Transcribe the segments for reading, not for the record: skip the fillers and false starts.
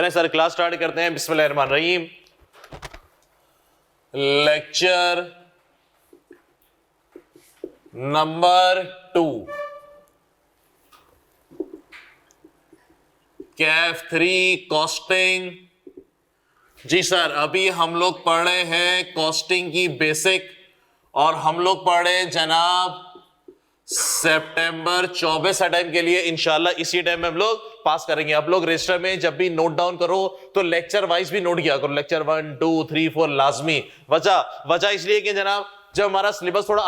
चलें sir class start करते हैं। बिस्मिल्लाहिर्रहमानिर्रहीम। लेक्चर नंबर 2 कैफ 3 कॉस्टिंग। जी सर, अभी हम लोग पढ़ रहे हैं कॉस्टिंग की बेसिक और हम लोग पढ़ रहे हैं जनाब सितंबर 24 टाइम के लिए। इंशाल्लाह इसी टाइम में हम लोग पास करेंगे। आप लोग रजिस्टर में जब भी नोट डाउन करो तो लेक्चर वाइज भी नोट किया करो, लेक्चर 1 2 3 4 लाजमी। वजह इसलिए कि जनाब जब हमारा सिलेबस थोड़ा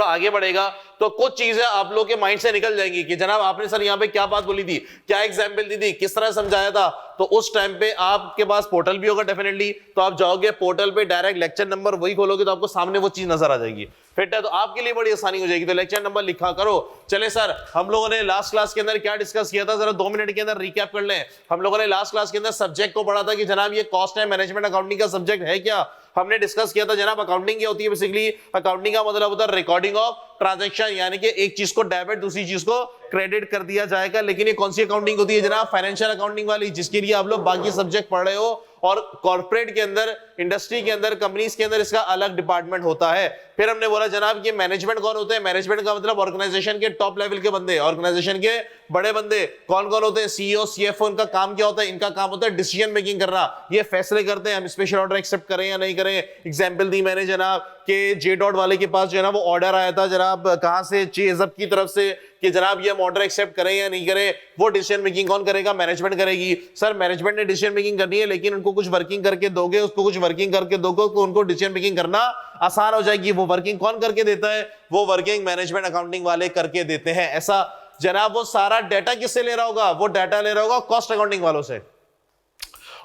आगे बढ़ेगा तो कुछ चीजें आप लोग के माइंड से निकल जाएंगी कि जनाब आपने सर यहाँ पे क्या बात बोली थी, क्या एग्जाम्पल दी थी, किस तरह समझाया था। तो उस टाइम पे आपके पास पोर्टल भी होगा डेफिनेटली, तो आप जाओगे पोर्टल पे डायरेक्ट लेक्चर नंबर वही खोलोगे तो आपको सामने वो चीज नजर आ जाएगी। फिट है तो आपके लिए बड़ी आसानी हो जाएगी। तो लेक्चर नंबर लिखा करो। चले सर, हम लोगों ने लास्ट क्लास के अंदर क्या डिस्कस किया था, जरा 2 मिनट के अंदर रिकैप कर लें। हम लोगों ने लास्ट क्लास के अंदर सब्जेक्ट को पढ़ा था कि जनाब ये कॉस्ट एंड मैनेजमेंट अकाउंटिंग का सब्जेक्ट है क्या। हमने डिस्कस किया था जनाब अकाउंटिंग क्या होती है। बेसिकली अकाउंटिंग का मतलब होता है रिकॉर्डिंग ऑफ ट्रांजैक्शन, यानी कि एक चीज को डेबिट दूसरी चीज को क्रेडिट कर दिया जाएगा। लेकिन ये कौन सी अकाउंटिंग होती है जनाब, फाइनेंशियल अकाउंटिंग वाली, जिसके लिए आप लोग बाकी सब्जेक्ट पढ़ रहे हो। और कॉर्पोरेट के अंदर, इंडस्ट्री के अंदर, कंपनीज के अंदर इसका अलग डिपार्टमेंट होता है। फिर हमने बोला जनाब ये मैनेजमेंट कौन होते हैं। मैनेजमेंट का मतलब ऑर्गेनाइजेशन के टॉप लेवल के बंदे, ऑर्गेनाइजेशन के बड़े बंदे कौन कौन होते हैं। सीईओ सीएफओ, इनका काम क्या होता है, इनका काम होता है डिसीजन मेकिंग करना। ये फैसले करते हैं हम स्पेशल ऑर्डर एक्सेप्ट करें या नहीं करें। एग्जाम्पल दी मैंने जनाब कि जे डॉट वाले के पास जो है ना वो ऑर्डर आया था जनाब कहां से, चेजअप की तरफ से, कि जनाब ये हम ऑर्डर एक्सेप्ट करें या नहीं करें। वो डिसीजन मेकिंग कौन करेगा, मैनेजमेंट करेगी। सर मैनेजमेंट ने डिसीजन मेकिंग करनी है लेकिन उनको कुछ वर्किंग करके दोगे, उसको कुछ वर्किंग करके दोगे तो उनको डिसीजन मेकिंग करना आसान हो जाएगी। वो वर्किंग कौन करके देता है, वो वर्किंग मैनेजमेंट अकाउंटिंग वाले करके देते हैं। ऐसा जनाब वो सारा डाटा किससे ले रहा होगा, वो डाटा ले रहा होगा कॉस्ट अकाउंटिंग वालों से।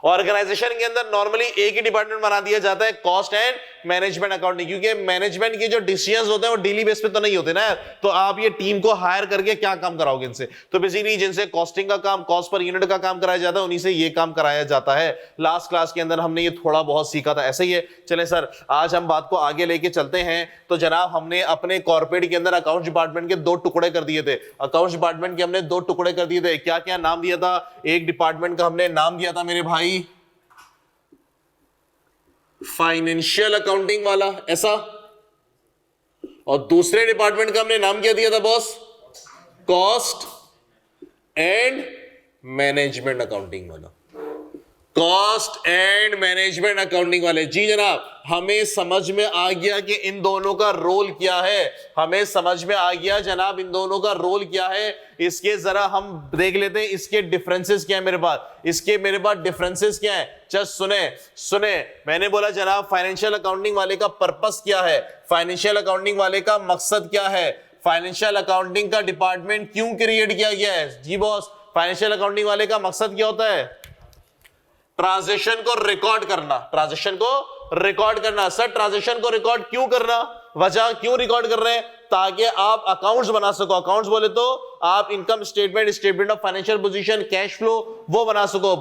ऑर्गेनाइजेशन के अंदर नॉर्मली एक ही डिपार्टमेंट बना दिया जाता है, कॉस्ट एंड मैनेजमेंट अकाउंटिंग, क्योंकि मैनेजमेंट के जो डिसीजंस होते हैं वो डेली बेस पे तो नहीं होते ना। तो आप ये टीम को हायर करके क्या काम कराओगे इनसे। तो बेसिकली जिनसे कॉस्टिंग का काम, कॉस्ट पर यूनिट का काम कराया जाता है, उन्हीं से ये काम कराया जाता है। लास्ट क्लास के अंदर हमने ये थोड़ा बहुत सीखा था, ऐसे ही है। चले सर आज हम बात को आगे लेके चलते हैं। तो जनाब हमने अपने कॉर्पोरेट के अंदर अकाउंट्स डिपार्टमेंट के 2 टुकड़े कर दिए थे। अकाउंट्स डिपार्टमेंट के हमने 2 टुकड़े कर दिए थे। क्या क्या नाम दिया था, एक डिपार्टमेंट का हमने नाम दिया था मेरे भाई फाइनेंशियल अकाउंटिंग वाला, ऐसा, और दूसरे डिपार्टमेंट का हमने नाम क्या दिया था boss, cost and management accounting वाला। कॉस्ट एंड मैनेजमेंट अकाउंटिंग वाले। जी जनाब, हमें समझ में आ गया कि इन दोनों का रोल क्या है। हमें समझ में आ गया जनाब इन दोनों का रोल क्या है। इसके जरा हम देख लेते हैं इसके डिफरेंसेस क्या है मेरे पास डिफरेंसेस क्या है। जस्ट सुने मैंने बोला जनाब फाइनेंशियल अकाउंटिंग वाले का पर्पस क्या है, फाइनेंशियल अकाउंटिंग वाले का मकसद क्या है, फाइनेंशियल अकाउंटिंग का डिपार्टमेंट क्यों क्रिएट किया गया है। जी बॉस, फाइनेंशियल अकाउंटिंग वाले का मकसद क्या होता है, ट्रांजैक्शन को रिकॉर्ड करना। सर ट्रांजैक्शन को रिकॉर्ड क्यों करना, वजह क्यों रिकॉर्ड कर रहे हैं, ताकि आप अकाउंट्स बना सको। अकाउंट्स बोले तो आप income statement of financial position, cash flow वो बना सको।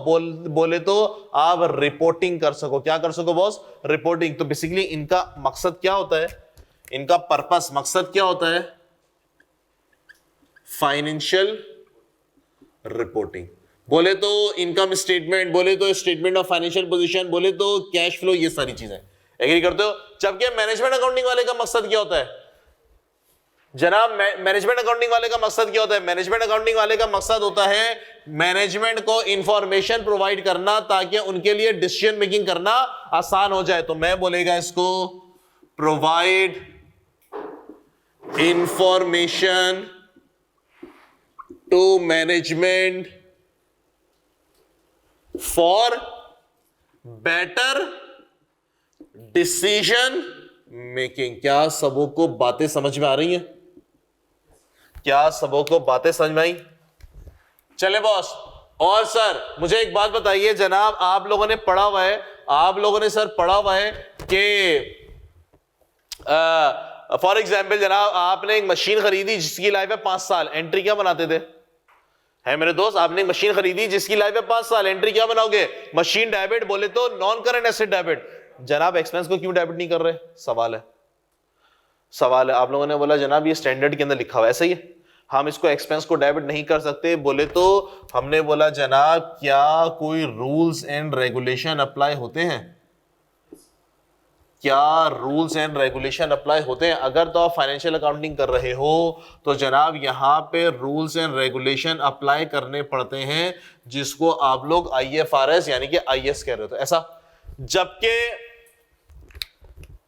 बोले तो आप रिपोर्टिंग कर सको। क्या कर सको बॉस, रिपोर्टिंग। तो बेसिकली इनका मकसद क्या होता है, इनका पर्पस, मकसद क्या होता है, फाइनेंशियल रिपोर्टिंग। बोले तो इनकम स्टेटमेंट, बोले तो स्टेटमेंट ऑफ फाइनेंशियल पोजीशन, बोले तो कैश फ्लो, ये सारी चीजें एग्री करते हो। जबकि मैनेजमेंट अकाउंटिंग वाले का मकसद क्या होता है जनाब, मैनेजमेंट अकाउंटिंग वाले का मकसद क्या होता है, मैनेजमेंट अकाउंटिंग वाले का मकसद होता है मैनेजमेंट को इंफॉर्मेशन प्रोवाइड करना ताकि उनके लिए डिसीजन मेकिंग करना आसान हो जाए। तो मैं बोलेगा इसको provide information to management for better decision making. क्या सबों को बातें समझ में आ रही हैं, क्या सबों को बातें समझ में आई। चले बॉस, और सर मुझे एक बात बताइए जनाब, आप लोगों ने पढ़ा हुआ है कि फॉर एग्जाम्पल जनाब आपने एक मशीन खरीदी जिसकी लाइफ है 5 साल, एंट्री क्या बनाते थे, है मेरे दोस्त। आपने मशीन खरीदी जिसकी लाइफ है 5 साल, एंट्री क्या बनाओगे, मशीन डेबिट, बोले तो नॉन करंट एसेट डेबिट। जनाब एक्सपेंस को क्यों डेबिट नहीं कर रहे, सवाल है। आप लोगों ने बोला जनाब ये स्टैंडर्ड के अंदर लिखा हुआ है, ऐसा ही है। हम इसको एक्सपेंस को डेबिट नहीं कर सकते। बोले तो हमने बोला जनाब क्या कोई रूल्स एंड रेगुलेशन अप्लाई होते हैं? क्या रूल्स एंड रेगुलेशन अप्लाई होते हैं? अगर तो आप फाइनेंशियल अकाउंटिंग कर रहे हो तो जनाब यहां पे रूल्स एंड रेगुलेशन अप्लाई करने पड़ते हैं, जिसको आप लोग IFRS यानी कि IS कह रहे हो। तो ऐसा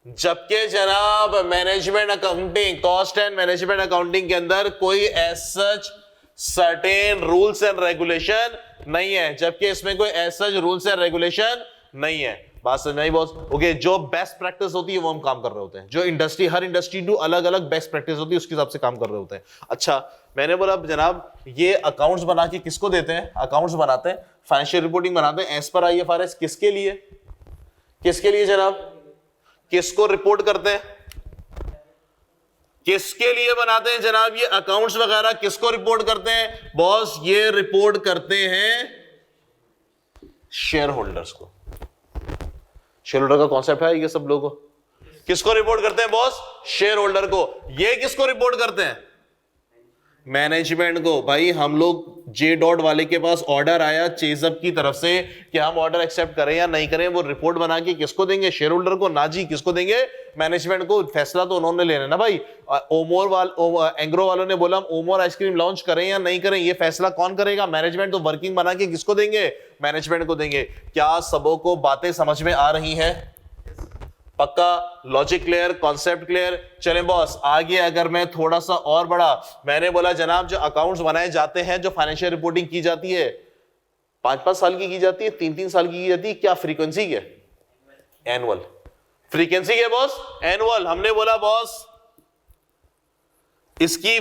जबकि जनाब management accounting, cost and management accounting के अंदर कोई as such certain rules and regulation नहीं है, जबकि इसमें कोई as such rules and regulation नहीं है। बात समझ में आई बॉस? ओके, जो बेस्ट प्रैक्टिस होती है वो हम काम कर रहे होते हैं, जो इंडस्ट्री, हर इंडस्ट्री टू अलग अलग बेस्ट प्रैक्टिस होती है उसके हिसाब से काम कर रहे होते हैं। अच्छा, मैंने बोला जनाब ये अकाउंट्स बना के किसको देते हैं? अकाउंट्स बनाते हैं, फाइनेंशियल रिपोर्टिंग बनाते हैं एज पर IFRS। किसके लिए? किसके लिए जनाब? किसको रिपोर्ट करते हैं? किसके लिए बनाते हैं जनाब ये अकाउंट्स वगैरह? किसको रिपोर्ट करते हैं बॉस? ये रिपोर्ट करते हैं शेयर होल्डर्स को। शेयर होल्डर का कॉन्सेप्ट है ये सब लोगों को। किसको रिपोर्ट करते हैं बॉस? शेयर होल्डर को। ये किसको रिपोर्ट करते हैं? मैनेजमेंट को। भाई हम लोग J.Dot वाले के पास ऑर्डर आया चेजअप की तरफ से कि हम ऑर्डर एक्सेप्ट करें या नहीं करें, वो रिपोर्ट बना के किसको देंगे? शेयर होल्डर को ना जी। किसको देंगे? मैनेजमेंट को। फैसला तो उन्होंने लेना ना भाई। एंग्रो वालों ने बोला हम ओमोर आइसक्रीम लॉन्च करें या नहीं करें, ये फैसला कौन करेगा? मैनेजमेंट। तो वर्किंग बना के किसको देंगे? मैनेजमेंट को देंगे। क्या सबों को बातें समझ में आ रही हैं? पक्का? Logic clear? Concept clear? चलें बॉस आगे अगर मैं थोड़ा सा और बड़ा, मैंने बोला जनाब जो अकाउंट्स बनाए जाते हैं, जो फाइनेंशियल रिपोर्टिंग की जाती है 5-5 साल की जाती है, 3-3 साल की जाती है, क्या फ्रीक्वेंसी है? एनुअल। फ्रीक्वेंसी है बॉस? एनुअल। हमने बोला बॉस इसकी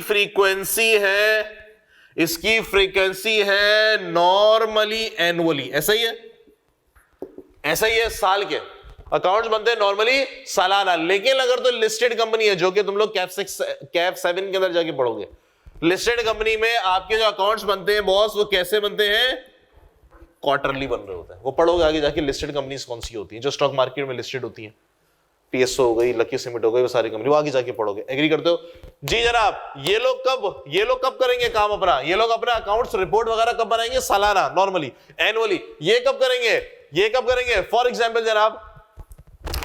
फ्रीक्वेंसी है नॉर्मली एनुअली। ऐसा ही है? ऐसा ही है। साल के अकाउंट्स बनते हैं नॉर्मली सालाना। लेकिन अगर तो लिस्टेड कंपनी है, जो कि तुम लोग कैप 7 के अंदर जाके पढ़ोगे, लिस्टेड कंपनी में आपके जो अकाउंट्स बनते हैं बॉस वो कैसे बनते हैं? क्वार्टरली बन रहे होते हैं। वो पढ़ोगे आगे जाके लिस्टेड कंपनीज कौन सी होती हैं, जो स्टॉक मार्केट में लिस्टेड होती हैं। PSO हो गई, लकी सीमेंट हो गई, वो सारी कंपनी, वो आगे जाके पढ़ोगे। एग्री करते हो? जी जनाब। ये लोग कब करेंगे काम अपना? ये लोग अपना अकाउंट्स रिपोर्ट वगैरह कब बनाएंगे? सालाना, नॉर्मली, एनुअली। ये कब करेंगे? फॉर एग्जाम्पल जनाब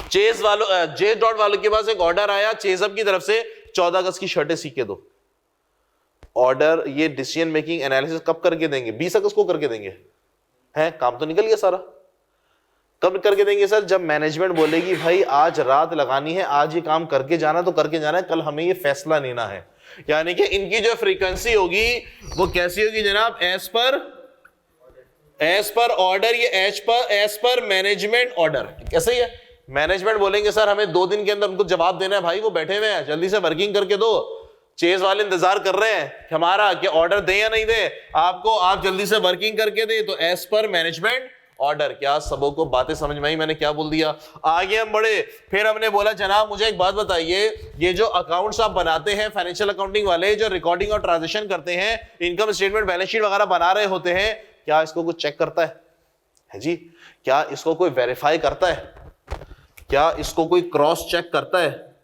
J.Dot वालों के पास एक ऑर्डर आया चेजअप की तरफ से 14 अगस्त की शर्टें सी के दो। ऑर्डर ये डिसीजन मेकिंग एनालिसिस कब करके देंगे? 20 अगस्त को करके देंगे। हैं? काम तो निकल गया सारा। कब करके देंगे सर? जब मैनेजमेंट बोलेगी भाई आज रात लगानी है, आज ये काम करके जाना तो करके जाना है, कल हमें ये फैसला लेना है। यानी कि इनकी जो फ्रीक्वेंसी होगी वो कैसी होगी जनाब? एज पर ऑर्डर, ये एज पर मैनेजमेंट ऑर्डर। कैसे ही है? मैनेजमेंट बोलेंगे सर हमें 2 दिन के अंदर उनको जवाब देना है, भाई वो बैठे हुए हैं, जल्दी से वर्किंग करके दो। चेज वाले इंतजार कर रहे हैं हमारा कि ऑर्डर दे या नहीं दे आपको, आप जल्दी से वर्किंग करके दे। तो एज पर मैनेजमेंट ऑर्डर। क्या सबों को बातें समझ में आई? मैंने क्या बोल दिया? आगे हम बढ़े। फिर हमने बोला जनाब मुझे एक बात बताइए, ये जो अकाउंट्स आप बनाते हैं फाइनेंशियल अकाउंटिंग वाले, जो रिकॉर्डिंग और ट्रांजेक्शन करते हैं, इनकम स्टेटमेंट बैलेंस शीट वगैरह बना रहे होते हैं, क्या इसको कुछ चेक करता है जी? क्या इसको कोई वेरीफाई करता है? क्या इसको कोई क्रॉस चेक करता है?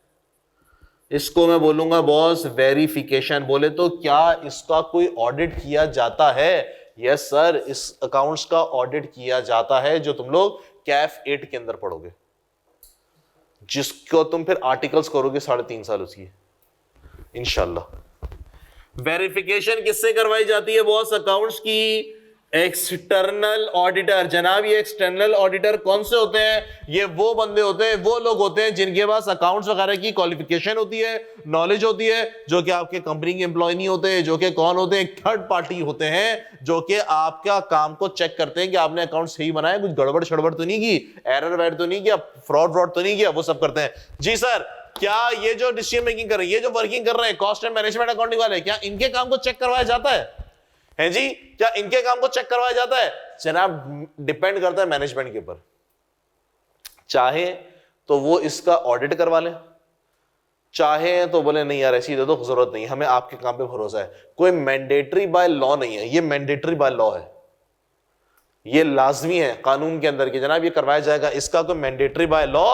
इसको मैं बोलूंगा बॉस वेरिफिकेशन। बोले तो क्या इसका कोई ऑडिट किया जाता है? यस सर, इस अकाउंट्स का ऑडिट किया जाता है, जो तुम लोग कैफ 8 के अंदर पढ़ोगे, जिसको तुम फिर आर्टिकल्स करोगे 3.5 साल उसकी इंशाल्लाह। वेरिफिकेशन किससे करवाई जाती है बॉस? अकाउंट्स की एक्सटर्नल ऑडिटर। जनाब ये एक्सटर्नल ऑडिटर कौन से होते हैं? ये वो बंदे होते हैं, वो लोग होते हैं जिनके पास अकाउंट्स वगैरह की क्वालिफिकेशन होती है, नॉलेज होती है, जो कि आपके कंपनी के एम्प्लॉय नहीं होते, जो कि कौन होते हैं? थर्ड पार्टी होते हैं, जो कि आपका काम को चेक करते हैं कि आपने अकाउंट सही बनाया, कुछ गड़बड़ शड़बड़ तो नहीं की, एरर वेर तो नहीं किया, फ्रॉड तो नहीं किया, वो सब करते हैं। जी सर, क्या ये जो डिसीजन मेकिंग कर रहे हैं, ये जो वर्किंग कर रहे हैं कॉस्ट एंड मैनेजमेंट अकाउंटिंग वाले, क्या इनके काम को चेक करवाया जाता है जी? क्या इनके काम को चेक करवाया जाता है? जनाब डिपेंड करता है मैनेजमेंट के ऊपर। चाहे तो वो इसका ऑडिट करवा लें, चाहे तो बोले नहीं यार ऐसी दे दो, जरूरत नहीं, हमें आपके काम पे भरोसा है। कोई मैंडेटरी बाय लॉ नहीं है, ये मैंडेटरी बाय लॉ है, ये लाजमी है कानून के अंदर कि जनाब ये करवाया जाएगा। इसका कोई मैंडेटरी बाय लॉ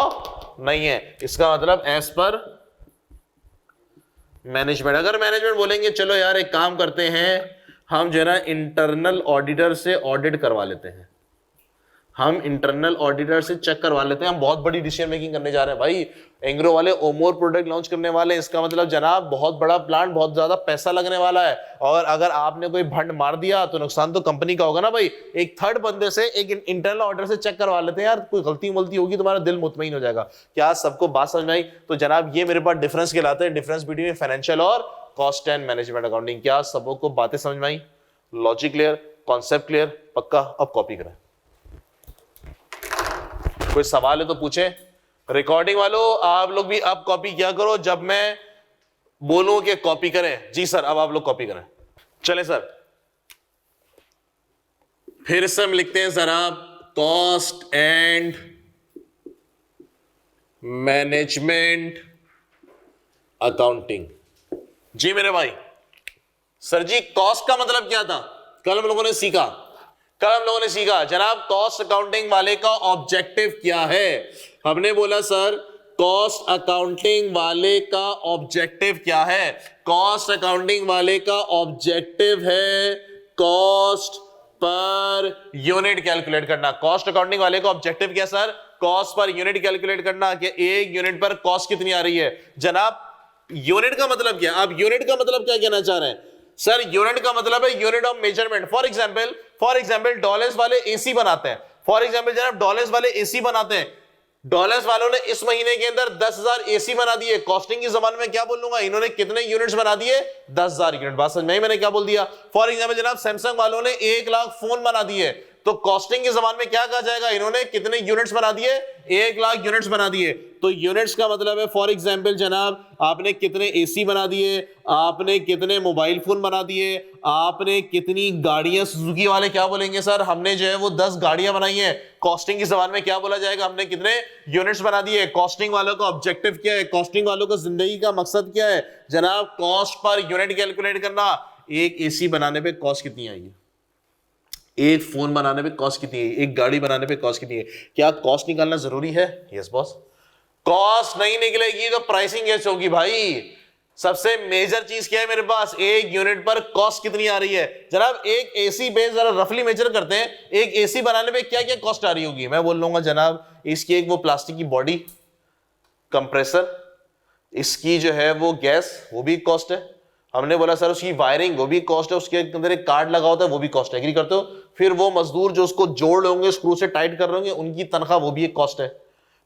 नहीं है। इसका मतलब एज पर मैनेजमेंट। अगर मैनेजमेंट बोलेंगे चलो यार एक काम करते हैं, हम जो है ना इंटरनल ऑडिटर से ऑडिट करवा लेते हैं, हम इंटरनल ऑडिटर से चेक करवा लेते हैं, हम बहुत बड़ी डिसीजन मेकिंग करने जा रहे हैं भाई, एंग्रो वाले ओमोर प्रोडक्ट लॉन्च करने वाले हैं, इसका मतलब जनाब बहुत बड़ा प्लांट, बहुत ज्यादा पैसा लगने वाला है, और अगर आपने कोई भंड मार दिया तो नुकसान तो कंपनी का होगा ना भाई। एक थर्ड बंदे से, एक इंटरनल ऑडिटर से चेक करवा लेते हैं, यार कोई गलती मुलती होगी तुम्हारा दिल मुतमईन हो जाएगा। क्या सबको बात समझ में आई? तो जनाब ये मेरे पास डिफरेंस कहलाते हैं, डिफरेंस बिटवीन फाइनेंशियल और कॉस्ट एंड मैनेजमेंट अकाउंटिंग। क्या सबको बातें समझ में आई? Logic clear, concept clear? पक्का? अब कॉपी करें। कोई सवाल है तो पूछे। रिकॉर्डिंग वालों आप लोग भी अब कॉपी किया करो, जब मैं बोलूं कि कॉपी करें। जी सर, अब आप लोग कॉपी करें। चले सर, फिर से हम लिखते हैं जरा, कॉस्ट एंड मैनेजमेंट अकाउंटिंग। जी मेरे भाई। सर जी कॉस्ट का मतलब क्या था? कल हम लोगों ने सीखा जनाब कॉस्ट अकाउंटिंग वाले का ऑब्जेक्टिव क्या है। हमने बोला सर कॉस्ट अकाउंटिंग वाले का ऑब्जेक्टिव क्या है? कॉस्ट अकाउंटिंग वाले का ऑब्जेक्टिव है कॉस्ट पर यूनिट कैलकुलेट करना। कॉस्ट अकाउंटिंग वाले का ऑब्जेक्टिव क्या sir? Cost per unit calculate करना, कि एक यूनिट पर कॉस्ट कितनी आ रही है। जनाब यूनिट का मतलब क्या? आप यूनिट का मतलब क्या कहना चाह रहे हैं? सर यूनिट का मतलब है unit of measurement. For example dollars वाले एसी बनाते हैं, फॉर एग्जांपल जनाब डॉलर्स वाले एसी बनाते हैं, डॉलर्स वालों ने इस महीने के अंदर 10,000 एसी बना दिए। कॉस्टिंग की जबान में क्या बोल लूंगा, इन्होंने कितने यूनिट्स बना दिए? 10,000 यूनिट। बात समझ में मैंने क्या बोल दिया? फॉर एग्जांपल जनाब सैमसंग वालों ने 1 लाख फोन बना दिए, तो कॉस्टिंग की जबान में क्या कहा जाएगा? इन्होंने कितने यूनिट्स बना दिए? 1 लाख यूनिट्स बना दिए। तो यूनिट्स का मतलब है फॉर एग्जांपल जनाब आपने कितने एसी बना दिए, आपने कितने मोबाइल फोन बना दिए, आपने कितनी गाड़ियां, सुजुकी वाले क्या बोलेंगे सर, हमने जो है वो 10 गाड़ियां बनाई हैं। कॉस्टिंग की जबान में क्या बोला जाएगा? हमने कितने यूनिट्स बना दिए। कॉस्टिंग वालों का ऑब्जेक्टिव क्या है? कॉस्टिंग वालों का जिंदगी का मकसद क्या है? जनाब कॉस्ट पर यूनिट कैलकुलेट करना। एक एसी बनाने पे कॉस्ट कितनी आई है, एक फोन बनाने पे कॉस्ट कितनी है, एक गाड़ी बनाने पे कॉस्ट कितनी है। क्या कॉस्ट निकालना जरूरी है? Yes boss. कॉस्ट नहीं निकलेगी तो प्राइसिंग कैसे होगी भाई? सबसे मेजर चीज क्या है मेरे पास? एक यूनिट पर कॉस्ट कितनी आ रही है। जनाब एक एसी बेस जरा रफली मेजर करते हैं, एक एसी बनाने पे क्या क्या कॉस्ट आ रही होगी। मैं बोल लूंगा जनाब इसकी एक वो प्लास्टिक की बॉडी, कंप्रेसर, इसकी जो है वो गैस, वो भी कॉस्ट है। हमने बोला सर उसकी वायरिंग, वो भी कॉस्ट है, उसके अंदर एक कार्ड लगा होता है, वो भी कॉस्ट है। एग्री करते हो? फिर वो मजदूर जो उसको जोड़ रहे होंगे, स्क्रू से टाइट कर रहे होंगे, उनकी तनख्वाह, वो भी एक कॉस्ट है।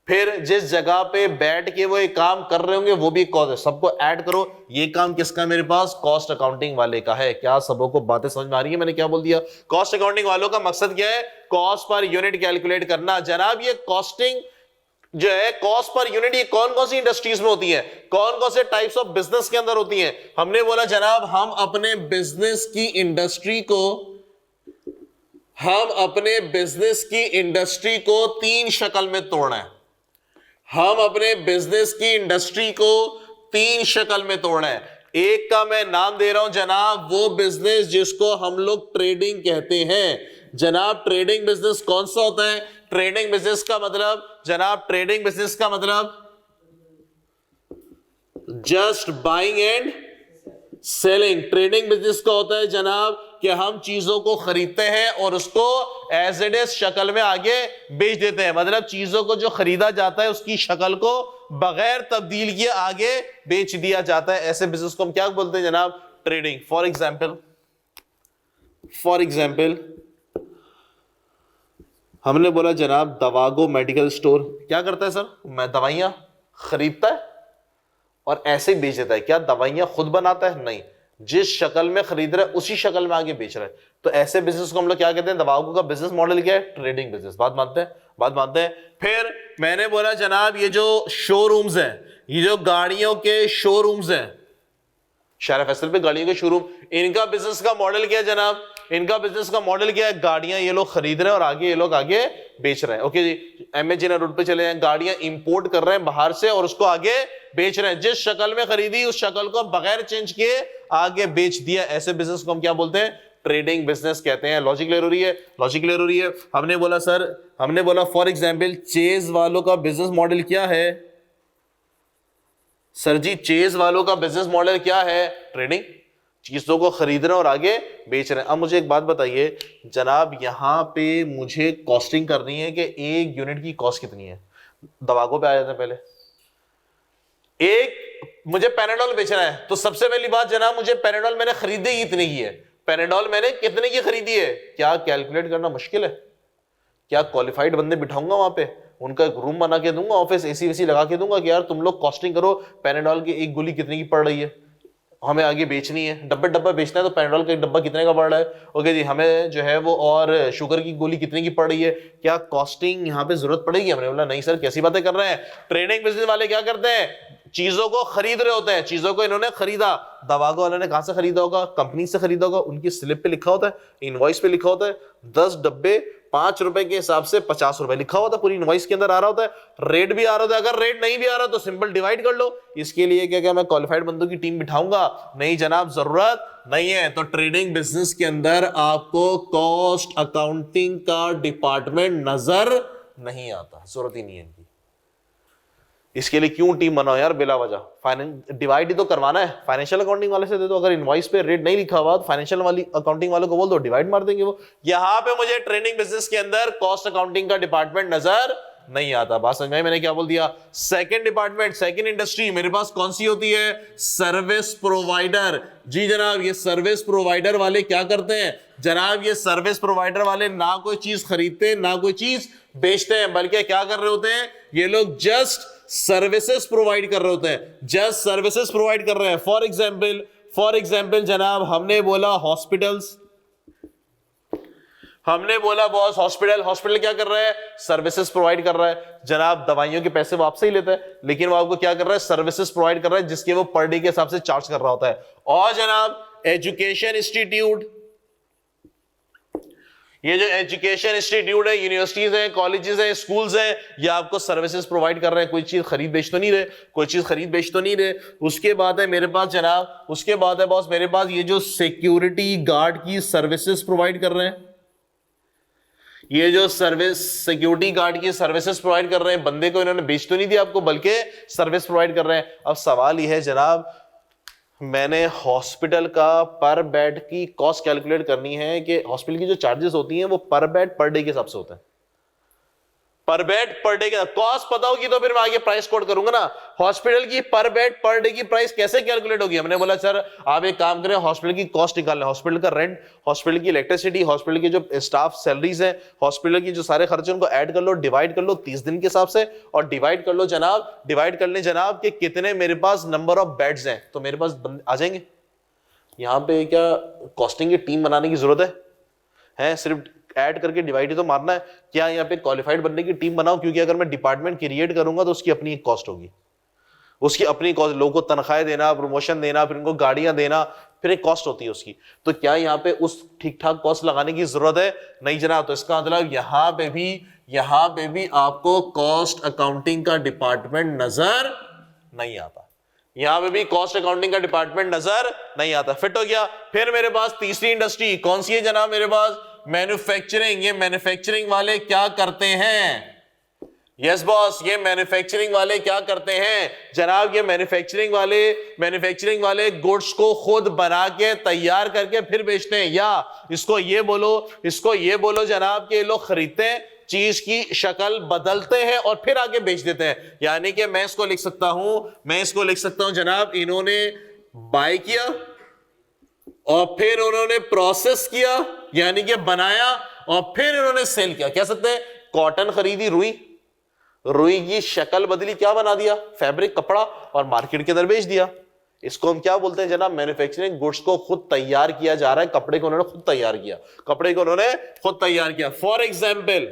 फिर जिस जगह पे बैठ के वो एक काम कर रहे होंगे, वो भी कॉस्ट है। सबको ऐड करो, ये काम किसका मेरे पास? कॉस्ट अकाउंटिंग वाले का है। क्या सबको बातें समझ में आ रही है? मैंने क्या बोल दिया? कॉस्ट अकाउंटिंग वालों का मकसद क्या है? कॉस्ट पर यूनिट कैलकुलेट करना। जनाब ये कॉस्टिंग जो है, कॉस्ट पर यूनिट, ये कौन कौन सी इंडस्ट्रीज में होती है, कौन कौन से टाइप्स ऑफ बिजनेस के अंदर होती है? हमने बोला जनाब हम अपने बिजनेस की इंडस्ट्री को 3 शक्ल में तोड़ना है। हम अपने बिजनेस की इंडस्ट्री को 3 शक्ल में तोड़ना है। एक का मैं नाम दे रहा हूं जनाब, वो बिजनेस जिसको हम लोग ट्रेडिंग कहते हैं। जनाब ट्रेडिंग बिजनेस कौन सा होता है? ट्रेडिंग बिजनेस का मतलब जनाब, ट्रेडिंग बिजनेस का मतलब just buying and selling. Trading business का होता है जनाब कि हम चीजों को खरीदते हैं और उसको एज इट इज शक्ल में आगे बेच देते हैं। मतलब चीजों को जो खरीदा जाता है उसकी शक्ल को बगैर तब्दील किए आगे बेच दिया जाता है। ऐसे बिजनेस को हम क्या बोलते हैं जनाब? ट्रेडिंग। फॉर एग्जाम्पल हमने बोला जनाब दवागो मेडिकल स्टोर क्या करता है सर? मैं दवाइयां खरीदता है और ऐसे ही बेच देता है। क्या दवाइयां खुद बनाता है? नहीं, जिस शक्ल में खरीद रहा है उसी शक्ल में आगे बेच रहा है। तो ऐसे बिजनेस को हम लोग क्या कहते हैं? दवाओं का बिजनेस मॉडल क्या है? Trading business. बात मानते हैं। फिर मैंने बोला जनाब ये जो शोरूम्स हैं, ये जो गाड़ियों के शोरूम्स हैं, शारा फैसल पे गाड़ियों के शोरूम, इनका बिजनेस का मॉडल क्या है जनाब? इनका बिजनेस का मॉडल क्या है? गाड़ियां ये लोग खरीद रहे हैं और आगे ये लोग आगे बेच रहे हैं। ओके जी, एमएच रोड पे चले जाएं, गाड़ियां इंपोर्ट कर रहे हैं बाहर से और उसको आगे बेच रहे हैं। जिस शक्ल में खरीदी उस शक्ल को बगैर चेंज किए आगे बेच दिया। ऐसे बिजनेस को हम क्या बोलते हैं? ट्रेडिंग बिजनेस कहते हैं। लॉजिक क्लियर हो रही है? हमने बोला फॉर एग्जाम्पल चेज वालों का बिजनेस मॉडल क्या है? सर जी चेज वालों का बिजनेस मॉडल क्या है? ट्रेडिंग, चीजों को खरीद रहे हैं और आगे बेच रहे हैं। अब मुझे एक बात बताइए जनाब, यहां पे मुझे कॉस्टिंग करनी है कि एक यूनिट की कॉस्ट कितनी है। दवाओं पे आ जाते हैं पहले। एक मुझे पैराडॉल बेचना है तो सबसे पहली बात जनाब, मुझे पैराडॉल मैंने खरीदी ही इतने की है। पैराडॉल मैंने कितने की खरीदी है? क्या कैलकुलेट करना मुश्किल है? क्या क्वालिफाइड बंदे बिठाऊंगा वहां पे, उनका एक रूम बना के दूंगा, ऑफिस एसी वेसी लगा के दूंगा कि यार तुम लोग कॉस्टिंग करो पैराडॉल की एक गोली कितने की पड़ रही है, हमें आगे बेचनी है, डब्बे डब्बा बेचना है तो पैराडॉल का एक डब्बा कितने का पड़ रहा है, ओके जी हमें जो है वो और शुगर की गोली कितने की पड़ रही है, क्या कॉस्टिंग यहाँ पे जरूरत पड़ेगी? हमने बोला नहीं सर कैसी बातें कर रहे हैं। ट्रेडिंग बिजनेस वाले क्या करते हैं, चीजों को खरीद रहे होते हैं, चीजों को इन्होंने खरीदा, दवाओं वालों ने कहां से खरीदा होगा? कंपनी से खरीदा होगा, उनकी स्लिप पे लिखा होता है, इनवॉइस पे लिखा होता है 10 डब्बे 5 रुपए के हिसाब से 50 रुपए लिखा होता है, पूरी इनवॉइस के अंदर आ रहा होता है, रेट भी आ रहा होता है। अगर रेट नहीं भी आ रहा तो सिंपल डिवाइड कर लो। इसके लिए क्या क्या मैं क्वालिफाइड बंदों की टीम बिठाऊंगा? नहीं जनाब, जरूरत नहीं है। तो ट्रेडिंग बिजनेस के अंदर आपको कॉस्ट अकाउंटिंग का डिपार्टमेंट नजर नहीं आता, जरूरत ही नहीं है इनकी। इसके लिए क्यों टीम बनाओ यार बिला वजह? फाइनेंस डिवाइड ही तो करवाना है, फाइनेंशियल अकाउंटिंग वाले से दे दो। अगर इनवॉइस पे रेट नहीं लिखा हुआ तो फाइनेंशियल वाली अकाउंटिंग वालों को बोल दो, डिवाइड मार देंगे वो। यहां पे मुझे ट्रेडिंग बिजनेस के अंदर कॉस्ट अकाउंटिंग का डिपार्टमेंट नजर नहीं आता। बात समझ में? मैंने क्या बोल दिया? सेकंड डिपार्टमेंट, सेकंड इंडस्ट्री मेरे पास कौन सी होती है? Service provider. जी जनाब, ये सर्विस प्रोवाइडर वाले क्या करते हैं जनाब? ये सर्विस प्रोवाइडर वाले ना कोई चीज खरीदते ना कोई चीज बेचते हैं, बल्कि क्या कर रहे होते हैं? ये लोग जस्ट सर्विसेज प्रोवाइड कर रहे होते हैं, जस्ट सर्विसेज प्रोवाइड कर रहे हैं। फॉर एग्जाम्पल जनाब, हमने बोला हॉस्पिटल्स, हमने बोला बॉस हॉस्पिटल क्या कर रहा है? सर्विसेज प्रोवाइड कर रहा है। जनाब दवाइयों के पैसे वो आपसे ही लेता है, लेकिन वो आपको क्या कर रहा है? सर्विसेज प्रोवाइड कर रहा है, जिसके वो पर डे के हिसाब से चार्ज कर रहा होता है। और जनाब एजुकेशन इंस्टीट्यूट, ये जो एजुकेशन इंस्टीट्यूट है, यूनिवर्सिटीज हैं, कॉलेजेस हैं, स्कूल्स हैं, ये आपको सर्विसेज प्रोवाइड कर रहे हैं। कोई चीज खरीद बेच तो नहीं रहे, उसके बाद है मेरे पास जनाब, उसके बाद है बॉस मेरे पास ये जो सिक्योरिटी गार्ड की सर्विसेज प्रोवाइड कर रहे हैं, ये जो सिक्योरिटी गार्ड की सर्विसेज प्रोवाइड कर रहे हैं, बंदे को इन्होंने बेच तो नहीं दिया आपको, बल्कि सर्विस प्रोवाइड कर रहे हैं। अब सवाल यह है जनाब, मैंने हॉस्पिटल का पर बेड की कॉस्ट कैलकुलेट करनी है कि हॉस्पिटल की जो चार्जेस होती हैं वो पर बेड पर डे के हिसाब से होते हैं। पर बेड पर डे का कॉस्ट पता होगी तो फिर मैं आगे प्राइस कोड करूंगा ना। हॉस्पिटल की पर बेड पर डे की प्राइस कैसे कैलकुलेट होगी? हमने बोला सर आप एक काम करें, हॉस्पिटल की कॉस्ट निकालना, हॉस्पिटल का रेंट, हॉस्पिटल की इलेक्ट्रिसिटी, हॉस्पिटल की जो स्टाफ सैलरीज हैं, हॉस्पिटल की जो सारे खर्चे उनको ऐड कर लो, डिवाइड कर लो 30 दिन के हिसाब से, और डिवाइड कर लो जनाब, डिवाइड कर ले जनाब कि कितने मेरे पास नंबर ऑफ बेड्स हैं, तो मेरे पास आ जाएंगे। यहां पे क्या कॉस्टिंग की टीम बनाने की जरूरत है? सिर्फ ऐड करके डिवाइड ही तो मारना है। क्या यहाँ पे क्वालिफाइड बनने की टीम बनाओ? क्योंकि अगर मैं डिपार्टमेंट क्रिएट करूंगा तो उसकी अपनी एक कॉस्ट होगी, उसकी अपनी कॉस्ट, लोगों को तनख्वाहें देना, प्रमोशन देना, फिर उनको गाड़ियां देना, फिर एक कॉस्ट होती है उसकी। तो क्या यहाँ पे उस ठीक ठाक कॉस्ट लगाने की जरूरत है? नहीं जनाब। तो इसका मतलब यहाँ पे भी आपको कॉस्ट अकाउंटिंग का डिपार्टमेंट नजर नहीं आता, यहां पे भी कॉस्ट अकाउंटिंग का डिपार्टमेंट नजर नहीं आता। फिट हो गया। फिर मेरे पास तीसरी इंडस्ट्री कौन सी है जनाब? मेरे पास मैन्युफैक्चरिंग। ये मैन्युफैक्चरिंग वाले क्या करते हैं? यस बॉस, ये मैन्युफैक्चरिंग वाले क्या करते हैं जनाब? ये मैन्युफैक्चरिंग वाले गुड्स को खुद बना के तैयार करके फिर बेचते हैं, या इसको ये बोलो जनाब कि ये लोग खरीदते हैं, चीज की शक्ल बदलते हैं और फिर आगे बेच देते हैं। यानी कि मैं इसको लिख सकता हूं जनाब, इन्होंने बाय किया और फिर उन्होंने प्रोसेस किया, यानी कि बनाया, और फिर इन्होंने सेल किया। कह सकते हैं कॉटन खरीदी, रुई की शक्ल बदली, क्या बना दिया? फैब्रिक, कपड़ा, और मार्केट के अंदर बेच दिया। इसको हम क्या बोलते हैं जनाब? मैन्युफैक्चरिंग। गुड्स को खुद तैयार किया जा रहा है, कपड़े को उन्होंने खुद तैयार किया। For example,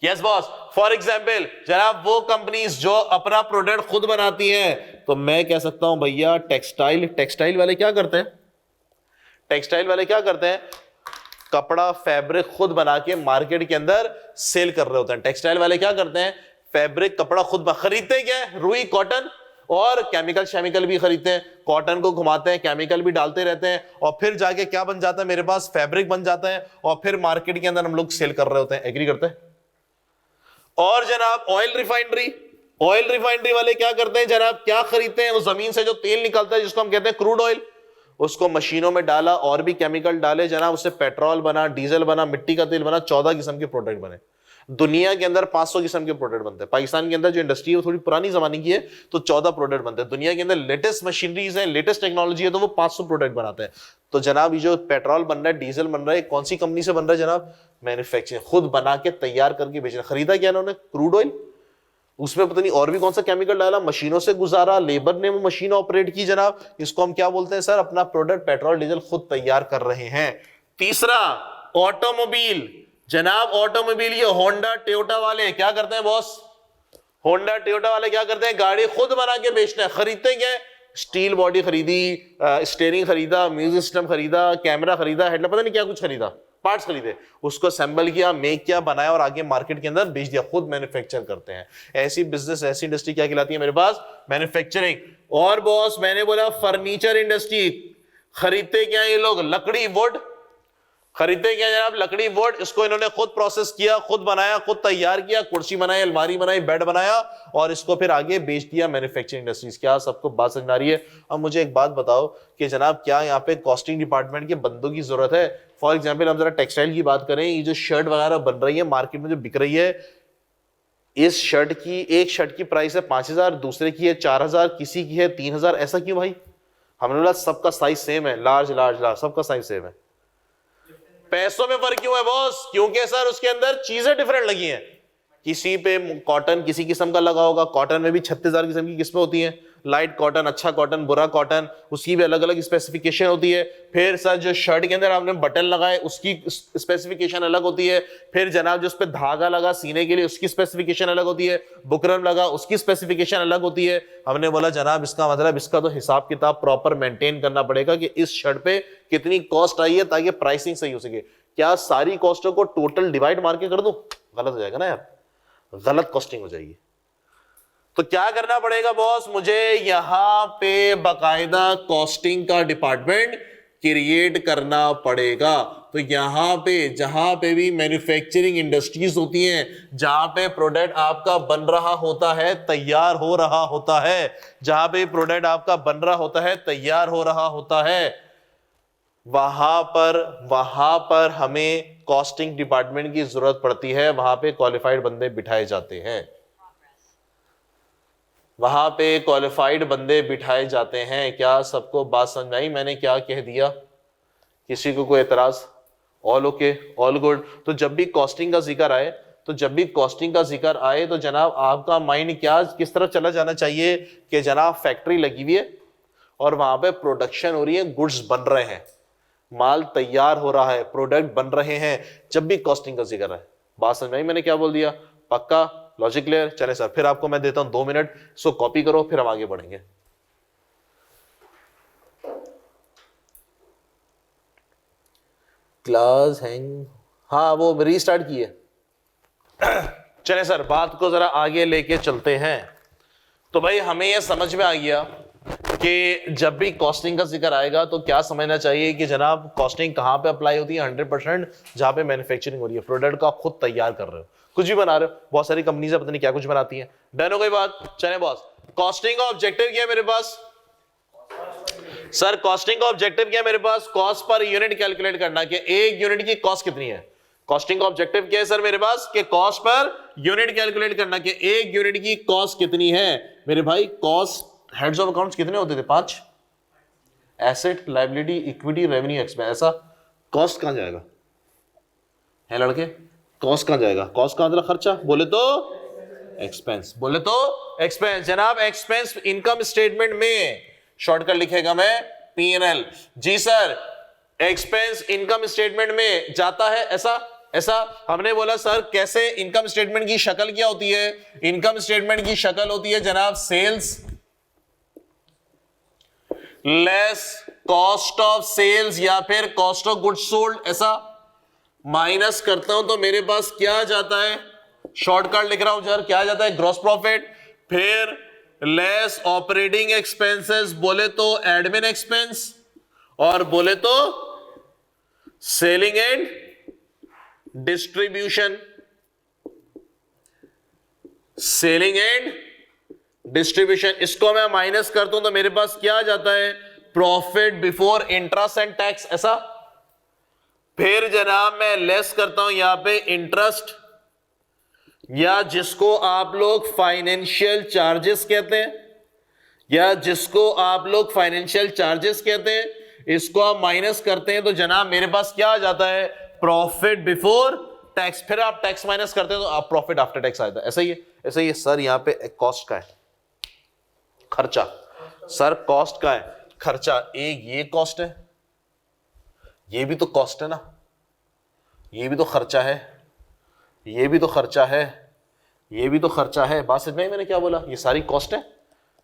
yes boss, for example जनाब वो कंपनीज जो अपना प्रोडक्ट खुद बनाती हैं, तो मैं कह सकता हूं भैया टेक्सटाइल वाले क्या करते हैं? कपड़ा, फैब्रिक खुद बना के मार्केट के अंदर सेल कर रहे होते हैं। टेक्सटाइल वाले क्या करते हैं? फैब्रिक, कपड़ा खुद खरीदते क्या है? रुई, कॉटन, और केमिकल भी खरीदते हैं। कॉटन को घुमाते हैं, केमिकल भी डालते रहते हैं, और फिर जाके क्या बन जाता है? मेरे पास फैब्रिक बन जाता है, और फिर मार्केट के अंदर हम लोग सेल कर रहे होते हैं। एग्री करते हैं? और जनाब ऑयल रिफाइनरी, ऑयल रिफाइनरी वाले क्या करते हैं जनाब, क्या खरीदते हैं, वो जमीन से जो तेल निकलता है जिसको हम कहते हैं क्रूड ऑयल, उसको मशीनों में डाला और भी केमिकल डाले जनाब, उससे पेट्रोल बना, डीजल बना, मिट्टी का तेल बना, 14 किस्म के प्रोडक्ट बने। दुनिया के अंदर 500 किस्म के प्रोडक्ट बनते हैं। पाकिस्तान के अंदर जो इंडस्ट्री है वो थोड़ी पुरानी जमाने की है, तो 14 प्रोडक्ट बनते हैं। दुनिया के अंदर लेटेस्ट मशीनरीज है, लेटेस्ट टेक्नोलॉजी है, तो वो 500 प्रोडक्ट बनाते हैं। तो जनाब ये जो पेट्रोल बन रहा है, डीजल बन रहा है, कौन सी कंपनी से बन रहा है जनाब? मैन्युफैक्चरिंग, खुद बना के तैयार करके बेच रहे। खरीदा क्या इन्होंने? क्रूड ऑयल, उसमें पता नहीं और भी कौन सा केमिकल डाला, मशीनों से गुजारा, लेबर ने वो मशीन ऑपरेट की जनाब। इसको हम क्या बोलते हैं सर? अपना प्रोडक्ट पेट्रोल डीजल खुद तैयार कर रहे हैं। तीसरा, ऑटोमोबाइल जनाब। ऑटोमोबाइल ये होंडा टोयोटा वाले क्या करते हैं बॉस? होंडा टोयोटा वाले क्या करते हैं? गाड़ी खुद बना के बेचते हैं। खरीदते क्या? स्टील बॉडी खरीदी, स्टीयरिंग खरीदा, म्यूजिक सिस्टम खरीदा, कैमरा खरीदा, हेडलाइट, पता नहीं क्या कुछ खरीदा, पार्ट्स खरीदे, उसको असेंबल किया, मेक किया, बनाया और आगे मार्केट के अंदर बेच दिया। खुद मैन्युफैक्चर करते हैं। ऐसी बिजनेस, ऐसी इंडस्ट्री क्या कहलाती है मेरे पास? मैन्युफैक्चरिंग। और बॉस मैंने बोला फर्नीचर इंडस्ट्री। खरीदते क्या ये लोग? लकड़ी, वुड खरीदते क्या जनाब? लकड़ी, वुड। इसको इन्होंने खुद प्रोसेस किया, खुद बनाया, खुद तैयार किया, कुर्सी बनाई, अलमारी बनाई, बेड बनाया और इसको फिर आगे बेच दिया मैन्युफैक्चरिंग इंडस्ट्रीज। क्या सबको बात समझ आ रही है? अब मुझे एक बात बताओ कि जनाब क्या यहाँ पे कॉस्टिंग डिपार्टमेंट के बंदों की जरूरत है? फॉर एग्जाम्पल हम जरा टेक्सटाइल की बात करें, ये जो शर्ट वगैरह बन रही है मार्केट में जो बिक रही है, इस शर्ट की, एक शर्ट की प्राइस है 5,000, दूसरे की है 4,000, किसी की है 3,000, ऐसा क्यों भाई? हमने बोला सबका साइज सेम है, लार्ज लार्ज लार्ज, सबका साइज सेम है। पैसों में फर्क क्यों है बॉस? क्योंकि सर उसके अंदर चीजें डिफरेंट लगी हैं। किसी पे कॉटन किसी किस्म का लगा होगा, कॉटन में भी 36,000 किस्म की किस्में होती हैं, लाइट कॉटन, अच्छा कॉटन, बुरा कॉटन, उसकी भी अलग अलग स्पेसिफिकेशन होती है। फिर सर जो शर्ट के अंदर आपने बटन लगाए उसकी स्पेसिफिकेशन अलग होती है। फिर जनाब जो उस पर धागा लगा सीने के लिए उसकी स्पेसिफिकेशन अलग होती है, बुकरम लगा उसकी स्पेसिफिकेशन अलग होती है। हमने बोला जनाब इसका मतलब इसका तो हिसाब किताब प्रॉपर मेंटेन करना पड़ेगा कि इस शर्ट पे कितनी कॉस्ट आई है ताकि प्राइसिंग सही हो सके। क्या सारी कॉस्टों को टोटल डिवाइड मार के कर दूं? गलत हो जाएगा ना यार, गलत कॉस्टिंग हो जाएगी। तो क्या करना पड़ेगा बॉस? मुझे यहां पे बाकायदा कॉस्टिंग का डिपार्टमेंट क्रिएट करना पड़ेगा। तो यहां पे जहां पे भी मैन्युफैक्चरिंग इंडस्ट्रीज होती हैं, जहां पे प्रोडक्ट आपका बन रहा होता है, तैयार हो रहा होता है, जहां पे प्रोडक्ट आपका बन रहा होता है, तैयार हो रहा होता है, वहां पर हमें कॉस्टिंग डिपार्टमेंट की जरूरत पड़ती है। वहां पे क्वालिफाइड बंदे बिठाए जाते हैं, वहां पे क्वालिफाइड बंदे बिठाए जाते हैं। क्या सबको बात समझ आई मैंने क्या कह दिया? किसी को कोई एतराज? All okay, all good. तो जब भी कॉस्टिंग का जिक्र आए तो जनाब आपका माइंड क्या किस तरफ चला जाना चाहिए कि जनाब फैक्ट्री लगी हुई है और वहां पे प्रोडक्शन हो रही है, गुड्स बन रहे हैं, माल तैयार हो रहा है, प्रोडक्ट बन रहे हैं। जब भी कॉस्टिंग का जिक्र है, बात समझ में आई मैंने क्या बोल दिया? पक्का? Logic clear? चले सर फिर आपको मैं देता हूं 2 मिनट, इसको कॉपी करो फिर हम आगे बढ़ेंगे। क्लास हैंग, हाँ वो रीस्टार्ट किए। चले सर बात को जरा आगे लेके चलते हैं। तो भाई हमें यह समझ में आ गया कि जब भी कॉस्टिंग का जिक्र आएगा तो क्या समझना चाहिए कि जनाब कॉस्टिंग कहां पे अप्लाई होती है? 100% जहां पे मैन्युफैक्चरिंग हो रही है, प्रोडक्ट का खुद तैयार कर रहे हो, कुछ भी बना रहे हो। बहुत सारी कंपनीज पता नहीं क्या कुछ बनाती हैं। डन हो गई बात? चले बॉस, कॉस्टिंग का ऑब्जेक्टिव क्या है मेरे पास? सर कॉस्टिंग का ऑब्जेक्टिव क्या है मेरे पास? कॉस्ट पर यूनिट कैलकुलेट करना कि एक यूनिट की कॉस्ट कितनी है। कॉस्टिंग का ऑब्जेक्टिव क्या है सर मेरे पास? कि कॉस्ट पर यूनिट कैलकुलेट करना कि एक यूनिट की कॉस्ट कितनी है। मेरे भाई कॉस्ट हेड्स ऑफ अकाउंट्स कितने होते थे? 5। Asset, liability, equity, revenue, expense. ऐसा कॉस्ट कहां जाएगा? है लड़के, कॉस्ट कहां जाएगा? कॉस्ट का मतलब खर्चा, बोले तो एक्सपेंस, बोले तो एक्सपेंस। जनाब एक्सपेंस इनकम स्टेटमेंट में शॉर्टकट लिखेगा मैं P&L। जी सर, एक्सपेंस इनकम स्टेटमेंट में जाता है। ऐसा हमने बोला सर कैसे? इनकम स्टेटमेंट की शक्ल क्या होती है? इनकम स्टेटमेंट की शक्ल होती है जनाब sales less cost of sales या फिर कॉस्ट ऑफ गुड्स सोल्ड। ऐसा माइनस करता हूं तो मेरे पास क्या जाता है? शॉर्टकट लिख रहा हूं सर, क्या जाता है? Gross profit. फिर लेस ऑपरेटिंग एक्सपेंसेस, बोले तो एडमिन एक्सपेंस, और बोले तो selling and distribution. Selling and distribution, इसको मैं माइनस करता हूं तो मेरे पास क्या आ जाता है, profit before interest and tax, ऐसा। फिर जनाब मैं लेस करता हूं यहां पे इंटरेस्ट, या जिसको आप लोग फाइनेंशियल चार्जेस कहते हैं, या जिसको आप लोग फाइनेंशियल चार्जेस कहते हैं, इसको आप माइनस करते हैं तो जनाब मेरे पास क्या आ जाता है, प्रॉफिट बिफोर टैक्स। फिर आप टैक्स माइनस करते हैं तो आप प्रॉफिट आफ्टर टैक्स आता है। ऐसा ही है, ऐसा ही है सर। यहां पे कॉस्ट का है, खर्चा। सर कॉस्ट का है, खर्चा। एक ये कॉस्ट है, ये भी तो कॉस्ट है ना, ये भी तो खर्चा है, ये भी तो खर्चा है, ये भी तो खर्चा है। बात समझ में मैंने क्या बोला, ये सारी कॉस्ट है।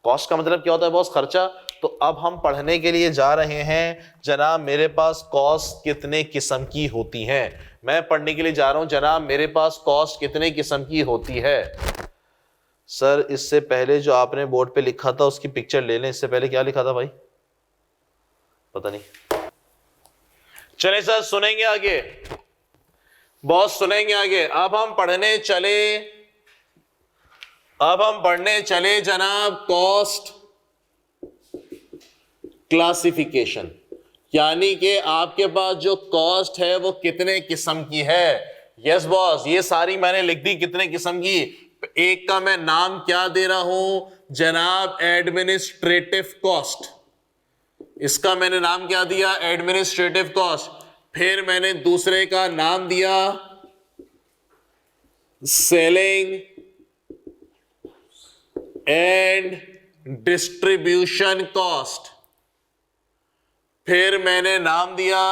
कॉस्ट का मतलब क्या होता है बॉस, खर्चा। तो अब हम पढ़ने के लिए जा रहे हैं जनाब मेरे पास कॉस्ट कितने किस्म की होती हैं। मैं पढ़ने के लिए जा रहा हूं जनाब मेरे पास कॉस्ट कितने किस्म की होती है। सर इससे पहले जो आपने बोर्ड पे लिखा था उसकी पिक्चर ले लें। इससे पहले क्या लिखा था भाई, पता नहीं। चले सर सुनेंगे आगे, बॉस सुनेंगे आगे। अब हम पढ़ने चले जनाब कॉस्ट क्लासिफिकेशन, यानी कि आपके पास जो कॉस्ट है वो कितने किस्म की है। यस बॉस, ये सारी मैंने लिख दी कितने किस्म की। एक का मैं नाम क्या दे रहा हूं जनाब, एडमिनिस्ट्रेटिव कॉस्ट। इसका मैंने नाम क्या दिया, एडमिनिस्ट्रेटिव कॉस्ट। फिर मैंने दूसरे का नाम दिया सेलिंग एंड डिस्ट्रीब्यूशन कॉस्ट। फिर मैंने नाम दिया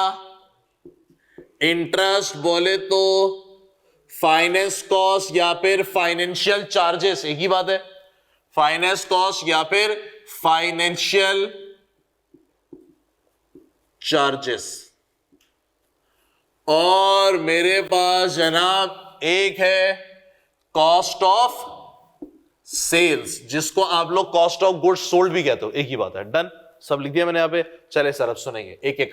इंटरेस्ट बोले तो फाइनेंस कॉस्ट या फिर फाइनेंशियल चार्जेस, एक ही बात है, फाइनेंस कॉस्ट या फिर फाइनेंशियल चार्जेस। और मेरे पास जनाब एक है कॉस्ट ऑफ सेल्स, जिसको आप लोग कॉस्ट ऑफ गुड्स सोल्ड भी कहते हो, एक ही बात है। डन, सब लिख दिया मैंने यहां पे। चले सर अब सुनेंगे एक एक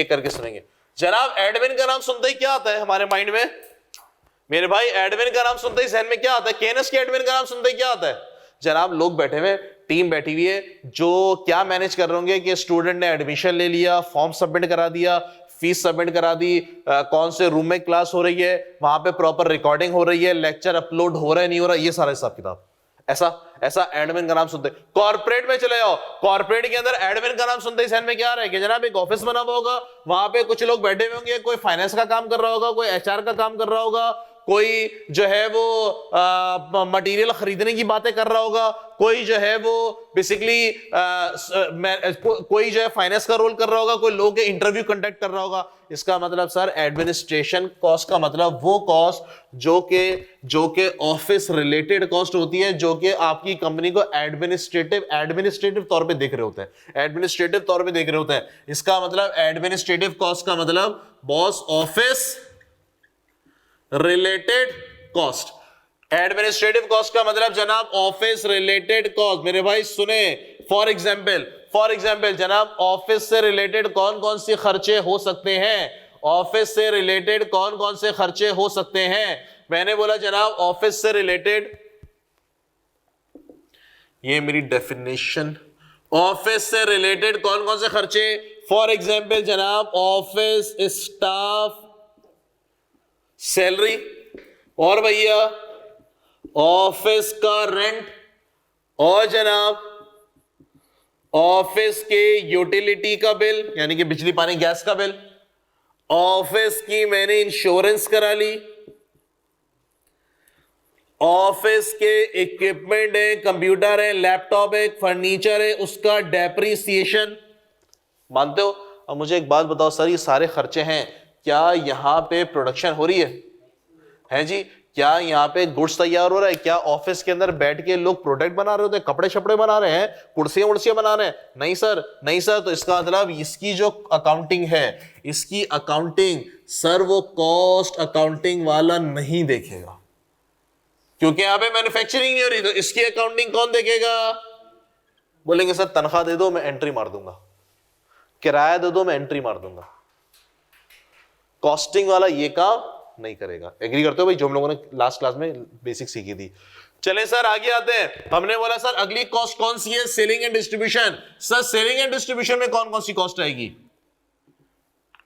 करके सुनेंगे। जनाब एडमिन का नाम सुनते ही क्या आता है हमारे माइंड में मेरे भाई, एडमिन का नाम सुनते ही जहन में क्या आता है, केएनएस के एडमिन का नाम सुनते ही क्या आता है जनाब, लोग बैठे हुए, टीम बैठी हुई है जो क्या मैनेज कर रहे होंगे कि स्टूडेंट ने एडमिशन ले लिया, फॉर्म सबमिट करा दिया, फीस सबमिट करा दी, कौन से रूम में क्लास हो रही है, वहां पे प्रॉपर रिकॉर्डिंग हो रही है, लेक्चर अपलोड हो रहा है नहीं हो रहा, ये सारा हिसाब किताब। ऐसा एडमिन का नाम सुनते। कॉर्पोरेट में चले जाओ, कॉर्पोरेट के अंदर एडमिन का नाम सुनते ही सहन में क्या आ रहा है कि जनाब एक ऑफिस बना हुआ होगा, वहां पे कुछ लोग बैठे हुए होंगे, कोई फाइनेंस का काम कर रहा होगा, कोई एचआर का काम कर रहा होगा, कोई जो है वो मटेरियल खरीदने की बातें कर रहा होगा, कोई जो है वो बेसिकली कोई जो है फाइनेंस का रोल कर रहा होगा, कोई लोगों के इंटरव्यू कंडक्ट कर रहा होगा। इसका मतलब सर एडमिनिस्ट्रेशन कॉस्ट का मतलब वो कॉस्ट जो के ऑफिस रिलेटेड कॉस्ट होती है, जो कि आपकी कंपनी को एडमिनिस्ट्रेटिव तौर पे देख रहे होते हैं, इसका मतलब एडमिनिस्ट्रेटिव कॉस्ट का मतलब boss office related cost. Administrative cost का मतलब जनाब ऑफिस रिलेटेड कॉस्ट। मेरे भाई सुने, फॉर एग्जाम्पल जनाब ऑफिस से रिलेटेड कौन कौन से खर्चे हो सकते हैं, ऑफिस से रिलेटेड कौन कौन से खर्चे हो सकते हैं। मैंने बोला जनाब ऑफिस से रिलेटेड, ये मेरी डेफिनेशन, ऑफिस से रिलेटेड कौन कौन से खर्चे, फॉर एग्जाम्पल जनाब ऑफिस स्टाफ सैलरी, और भैया ऑफिस का रेंट, और जनाब ऑफिस के यूटिलिटी का बिल यानी कि बिजली पानी गैस का बिल, ऑफिस की मैंने इंश्योरेंस करा ली, ऑफिस के इक्विपमेंट है, कंप्यूटर है, लैपटॉप है, फर्नीचर है, उसका डेप्रीसिएशन। मानते हो? अब मुझे एक बात बताओ सर, ये सारे खर्चे हैं, क्या यहां पे प्रोडक्शन हो रही है जी? क्या यहाँ पे गुड्स तैयार हो रहा है? क्या ऑफिस के अंदर बैठ के लोग प्रोडक्ट बना रहे होते हैं, कपड़े शपड़े बना रहे हैं, कुर्सियां बना रहे हैं? नहीं सर। तो इसका मतलब इसकी जो अकाउंटिंग है, इसकी अकाउंटिंग सर वो कॉस्ट अकाउंटिंग वाला नहीं देखेगा, क्योंकि यहाँ पे मैन्युफैक्चरिंग नहीं हो रही, तो इसकी अकाउंटिंग कौन देखेगा? बोलेंगे सर तनख्वाह दे दो मैं एंट्री मार दूंगा, किराया दे दो मैं एंट्री मार दूंगा। कॉस्टिंग वाला ये काम नहीं करेगा। एग्री करते हो भाई, जो हम लोगों ने लास्ट क्लास में बेसिक सीखी थी? चले सर आगे आते हैं। हमने बोला सर अगली कॉस्ट कौन सी है, selling and distribution. Sir selling and distribution में कौन कौन सी कॉस्ट आएगी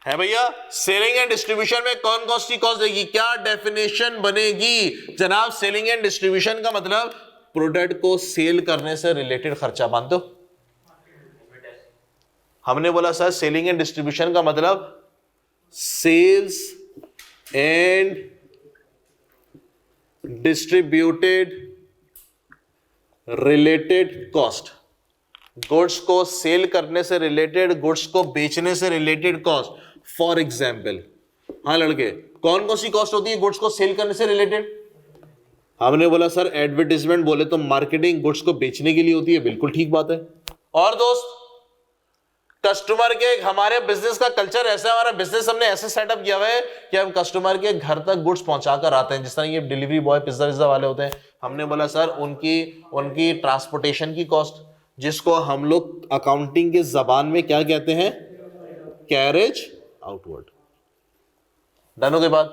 है भैया? सेलिंग एंड डिस्ट्रीब्यूशन में कौन कौन सी कॉस्ट आएगी, क्या डेफिनेशन बनेगी जनाब? सेलिंग एंड डिस्ट्रीब्यूशन का मतलब प्रोडक्ट को सेल करने से रिलेटेड खर्चा, मानते हो? हमने बोला सर सेलिंग एंड डिस्ट्रीब्यूशन का मतलब sales and distributed related cost, goods को सेल करने से रिलेटेड, गुड्स को बेचने से रिलेटेड कॉस्ट। फॉर एग्जाम्पल, हाँ लड़के, कौन कौन सी कॉस्ट होती है गुड्स को सेल करने से रिलेटेड? हमने बोला सर एडवर्टाइजमेंट बोले तो मार्केटिंग गुड्स को बेचने के लिए होती है, बिल्कुल ठीक बात है। और दोस्त कस्टमर के, हमारे बिजनेस का कल्चर ऐसा है, हमारा बिजनेस हमने ऐसे सेटअप किया हुआ है कि हम कस्टमर के घर तक गुड्स पहुंचाकर आते हैं। जिस तरह ये डिलीवरी बॉय पिज्जा विज्जा वाले होते हैं, हमने बोला सर उनकी ट्रांसपोर्टेशन की कॉस्ट, जिसको हम लोग अकाउंटिंग के जबान में क्या कहते हैं, कैरेज आउटवर्ड। डन के बाद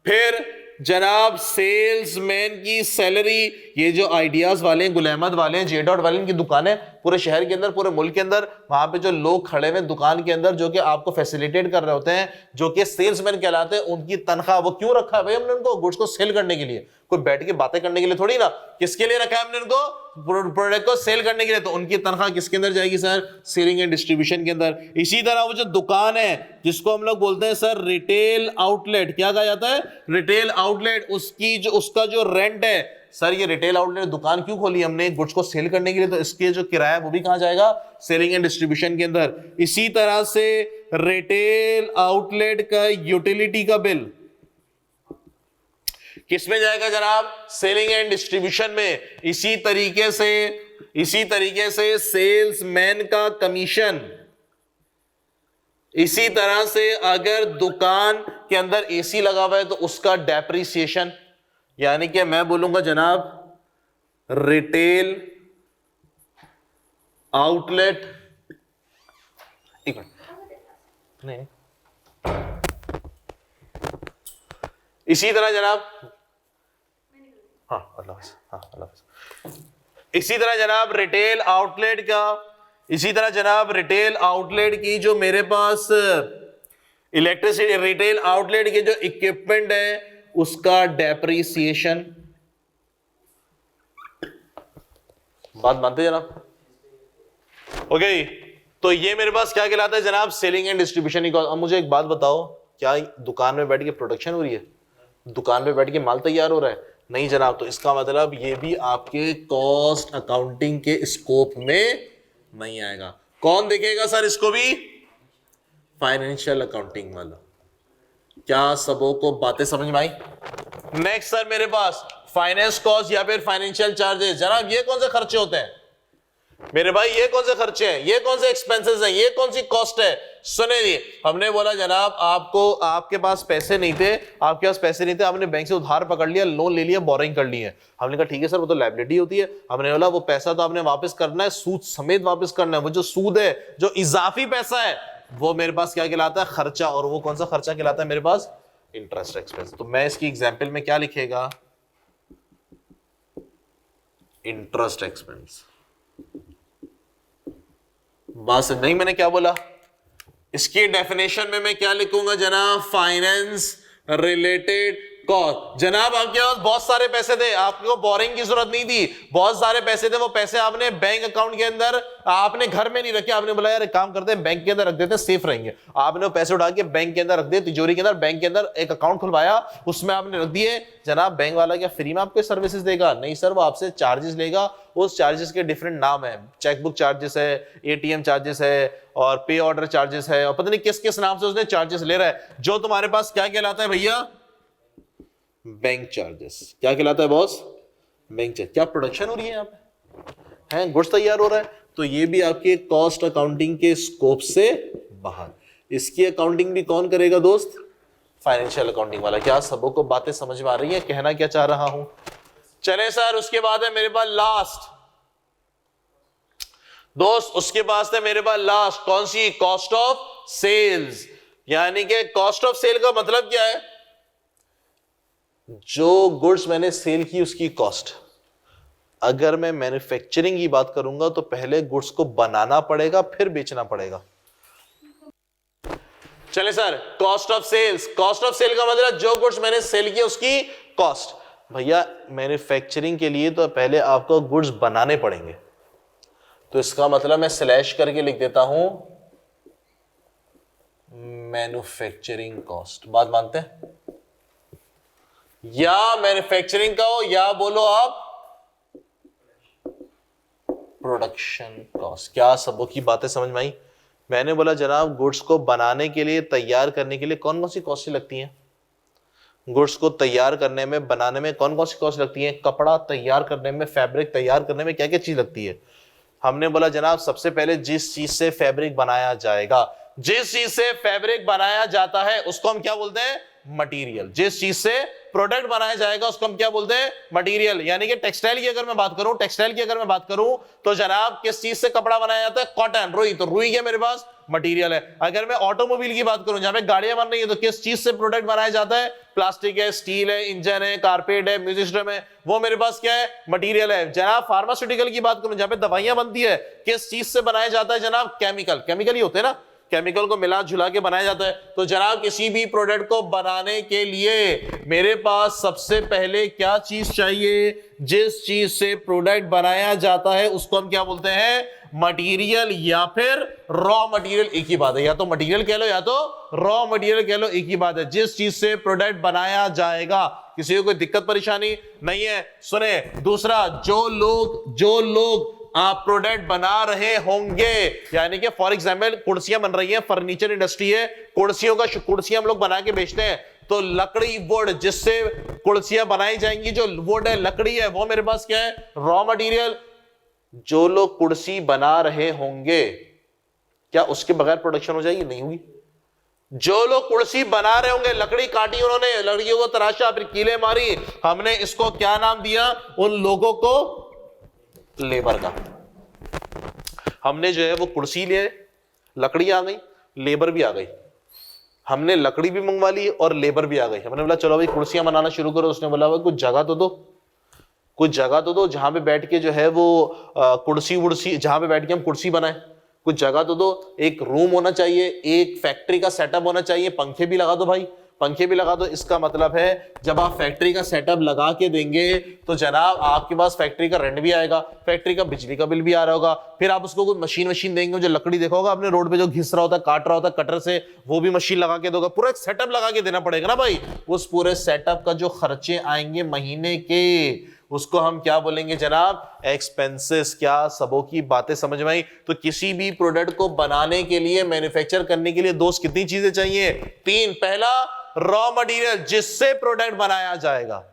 फिर जनाब सेल्समैन की सैलरी, ये जो आइडियाज वाले हैं, गुल अहमद वाले हैं, जेडॉट वाले, इनकी दुकानें पूरे शहर के अंदर, पूरे मुल्क के अंदर, वहां पे जो लोग खड़े हुए दुकान के अंदर जो कि आपको फैसिलिटेट कर रहे होते हैं, जो कि सेल्समैन कहलाते हैं, उनकी तनख्वाह वो क्यों रखा है भाई हमने उनको? गुड्स को सेल करने के लिए, कोई बैठ के बातें करने के लिए थोड़ी ना। किसके लिए रखा है हमने उनको? प्रोडक्ट को सेल करने के लिए। तो उनकी तनख्वाह किसके अंदर जाएगी सर? सेलिंग एंड डिस्ट्रीब्यूशन के अंदर। इसी तरह वो जो दुकान है जिसको हम लोग बोलते हैं सर रिटेल आउटलेट, क्या कहा जाता है? Retail outlet. उसका जो रेंट है सर, ये रिटेल आउटलेट दुकान क्यों खोली हमने? गुड्स को सेल करने के लिए, तो इसके जो किराया वो भी कहां जाएगा? सेलिंग एंड डिस्ट्रीब्यूशन के अंदर। इसी तरह से रिटेल आउटलेट का यूटिलिटी का बिल किसमें जाएगा जनाब? सेलिंग एंड डिस्ट्रीब्यूशन में। इसी तरीके से सेल्समैन का कमीशन। इसी तरह से अगर दुकान के अंदर एसी लगा हुआ है तो उसका डेप्रिसिएशन, यानी कि मैं बोलूंगा जनाब रिटेल आउटलेट, एक मिनट नहीं, इसी तरह जनाब, हाँ अल्लाह हाफ़िज़, हाँ अल्लाह हाफ़िज़। इसी तरह जनाब रिटेल आउटलेट का, इसी तरह जनाब रिटेल आउटलेट की जो मेरे पास इलेक्ट्रिसिटी, रिटेल आउटलेट के जो इक्विपमेंट है उसका डेप्रिसिएशन। बात मानते जनाब? ओके, तो ये मेरे पास क्या कहलाता है जनाब? Selling and distribution. अब मुझे एक बात बताओ, क्या दुकान में बैठ के प्रोडक्शन हो रही है? दुकान में बैठ के माल तैयार हो रहा है? नहीं जनाब। तो इसका मतलब ये भी आपके कॉस्ट अकाउंटिंग के स्कोप में नहीं आएगा। कौन देखेगा सर इसको भी? फाइनेंशियल अकाउंटिंग वाला। क्या सबों को बातें समझ में आई? नेक्स्ट सर मेरे पास फाइनेंस कॉस्ट या फिर फाइनेंशियल चार्जेस। जनाब ये कौन से खर्चे होते हैं मेरे भाई? ये कौन से खर्चे हैं? ये कौन से एक्सपेंसेस हैं? ये कौन सी कॉस्ट है? सुने जी, हमने बोला जनाब आपके पास पैसे नहीं थे, आपने बैंक से उधार पकड़ लिया, लोन ले लिया, बोरिंग कर ली है। हमने कहा ठीक है सर, वो तो लायबिलिटी होती है। हमने बोला वो पैसा तो आपने वापस करना है, सूद समेत वापस करना है। वो जो सूद है, जो इजाफी पैसा है, वो मेरे पास क्या कहलाता है? खर्चा। और वो कौन सा खर्चा कहलाता है मेरे पास? Interest expense. तो मैं इसकी एग्जाम्पल में क्या लिखेगा? Interest expense. बात समझ नहीं मैंने क्या बोला? इसकी डेफिनेशन में मैं क्या लिखूंगा जनाब? Finance related cost. जनाब आपके पास बहुत सारे पैसे थे, आपको बोरिंग की जरूरत नहीं थी, बहुत सारे पैसे थे, वो पैसे आपने बैंक अकाउंट के अंदर, आपने घर में नहीं रखे। आपने बोला यार एक काम करते हैं, बैंक के अंदर रख देते हैं, सेफ रहेंगे। आपने वो पैसे उठा के बैंक के अंदर रख दिए, तिजोरी के अंदर। बैंक के अंदर एक अकाउंट खुलवाया, उसमें आपने रख दिए। जनाब बैंक वाला क्या फ्री में आपको सर्विसेज देगा? नहीं सर, वो आपसे चार्जेस लेगा। उस चार्जेस के डिफरेंट नाम है, चेकबुक चार्जेस है, एटीएम चार्जेस है, और पे ऑर्डर चार्जेस है, और पता नहीं किस किस नाम से उसने चार्जेस ले रहा है, जो तुम्हारे पास क्या कहलाता है भैया? Bank charges. क्या कहलाता है बॉस? Bank charge. क्या प्रोडक्शन हो रही है यहाँ पे? है गुड्स तैयार हो रहा है, तो ये भी आपके कॉस्ट अकाउंटिंग के स्कोप से बाहर। इसकी अकाउंटिंग भी कौन करेगा दोस्त? फाइनेंशियल अकाउंटिंग वाला। क्या सबों को बातें समझ में आ रही है? कहना क्या चाह रहा हूं? चले सर, उसके बाद है मेरे पास लास्ट दोस्त, उसके पास है मेरे पास लास्ट कौन सी? Cost of sales. यानी कि कॉस्ट ऑफ सेल का मतलब क्या है? जो गुड्स मैंने सेल की उसकी कॉस्ट। अगर मैं मैन्युफैक्चरिंग की बात करूंगा तो पहले गुड्स को बनाना पड़ेगा फिर बेचना पड़ेगा। चले sir, cost of sales, cost of sale का मतलब जो गुड्स मैंने सेल किया उसकी कॉस्ट। भैया मैन्युफैक्चरिंग के लिए तो पहले आपको गुड्स बनाने पड़ेंगे, तो इसका मतलब मैं स्लैश करके लिख देता हूं मैन्युफैक्चरिंग कॉस्ट। बात मानते हैं? या मैन्युफैक्चरिंग का हो या बोलो आप प्रोडक्शन कॉस्ट। क्या सबों की बातें समझ में आई? मैंने बोला जनाब गुड्स को बनाने के लिए, तैयार करने के लिए कौन कौन सी कॉस्ट लगती हैं? गुड्स को तैयार करने में, बनाने में कौन कौन सी कॉस्ट लगती है? कपड़ा तैयार करने में, फैब्रिक तैयार करने में क्या क्या चीज लगती है? हमने बोला जनाब सबसे पहले जिस चीज से फैब्रिक बनाया जाएगा, जिस चीज से फैब्रिक बनाया जाता है उसको हम क्या बोलते हैं? मटेरियल। जिस चीज से प्रोडक्ट बनाया जाएगा उसको हम क्या बोलते हैं? मटेरियल। यानी कि टेक्सटाइल की अगर मैं बात करूं, टेक्सटाइल की अगर मैं बात करूं तो जनाब किस चीज से कपड़ा बनाया जाता है? कॉटन, रुई। तो रुई क्या मेरे पास मटेरियल है। अगर मैं ऑटोमोबाइल की बात करूं, जहां पे गाड़ियां बन रही है, तो किस चीज से प्रोडक्ट बनाया जाता है? प्लास्टिक है, स्टील है, इंजन है, कारपेट है, म्यूजिक सिस्टम है, वो मेरे पास क्या है? मटेरियल है। जनाब फार्मास्यूटिकल की बात करूं, जहां पे दवाइयां बनती है, किस चीज से बनाया जाता है जनाब? केमिकल। केमिकल ही होते हैं ना, केमिकल को मिला जुला के बनाया जाता है। तो जनाब किसी भी प्रोडक्ट को बनाने के लिए मेरे पास सबसे पहले क्या चीज चाहिए? जिस चीज से प्रोडक्ट बनाया जाता है उसको हम क्या बोलते हैं? मटेरियल या फिर रॉ मटेरियल। एक ही बात है, या तो मटेरियल कह लो या तो रॉ मटेरियल कह लो, एक ही बात है। जिस चीज से प्रोडक्ट बनाया जाएगा। किसी को कोई दिक्कत परेशानी नहीं है? सुने, दूसरा, जो लोग आप प्रोडक्ट बना रहे होंगे, यानी कि फॉर एग्जांपल कुर्सियां बन रही हैं, फर्नीचर इंडस्ट्री है, कुर्सियां हम लोग बना के बेचते हैं, तो लकड़ी, वुड, जिससे कुर्सियां बनाई जाएंगी, जो वुड है, लकड़ी है, वो मेरे पास क्या है? Raw material. जो लोग कुर्सी बना रहे होंगे, क्या उसके बगैर प्रोडक्शन हो जाएगी? नहीं होगी। जो लोग कुर्सी बना रहे होंगे, लकड़ी काटी उन्होंने, लकड़ियों को तराशा, फिर कीले मारी, हमने इसको क्या नाम दिया? उन लोगों को लेबर का। हमने जो है वो कुर्सी लिए, लकड़ी आ गई, लेबर भी आ गई। हमने लकड़ी भी मंगवा ली और लेबर भी आ गई। हमने बोला चलो भाई कुर्सियां बनाना शुरू करो। उसने बोला भाई कुछ जगह तो दो, कुछ जगह तो दो जहां पे बैठ के जो है वो कुर्सी वुर्सी, जहां पे बैठ के हम कुर्सी बनाए, कुछ जगह तो दो। एक रूम होना चाहिए, एक फैक्ट्री का सेटअप होना चाहिए, पंखे भी लगा दो भाई, पंखे भी लगा दो। इसका मतलब है जब आप फैक्ट्री का सेटअप लगा के देंगे तो जनाब आपके पास फैक्ट्री का रेंट भी आएगा, फैक्ट्री का बिजली का बिल भी आ रहा होगा। फिर आप उसको कोई मशीन देंगे, जो लकड़ी देखा होगा आपने रोड पे जो घिस रहा होता है, काट रहा होता है कटर से, वो भी मशीन लगा के दोगा। पूरा एक सेटअप लगा के देना पड़ेगा ना भाई। उस पूरे सेटअप का जो खर्चे आएंगे महीने के, उसको हम क्या बोलेंगे जनाब? एक्सपेंसेस। क्या सबों की बातें समझ में आई? तो किसी भी प्रोडक्ट को बनाने के लिए, मैन्युफैक्चर करने के लिए दोस्त कितनी चीजें चाहिए? 3। पहला रॉ मटेरियल, जिससे प्रोडक्ट बनाया जाएगा,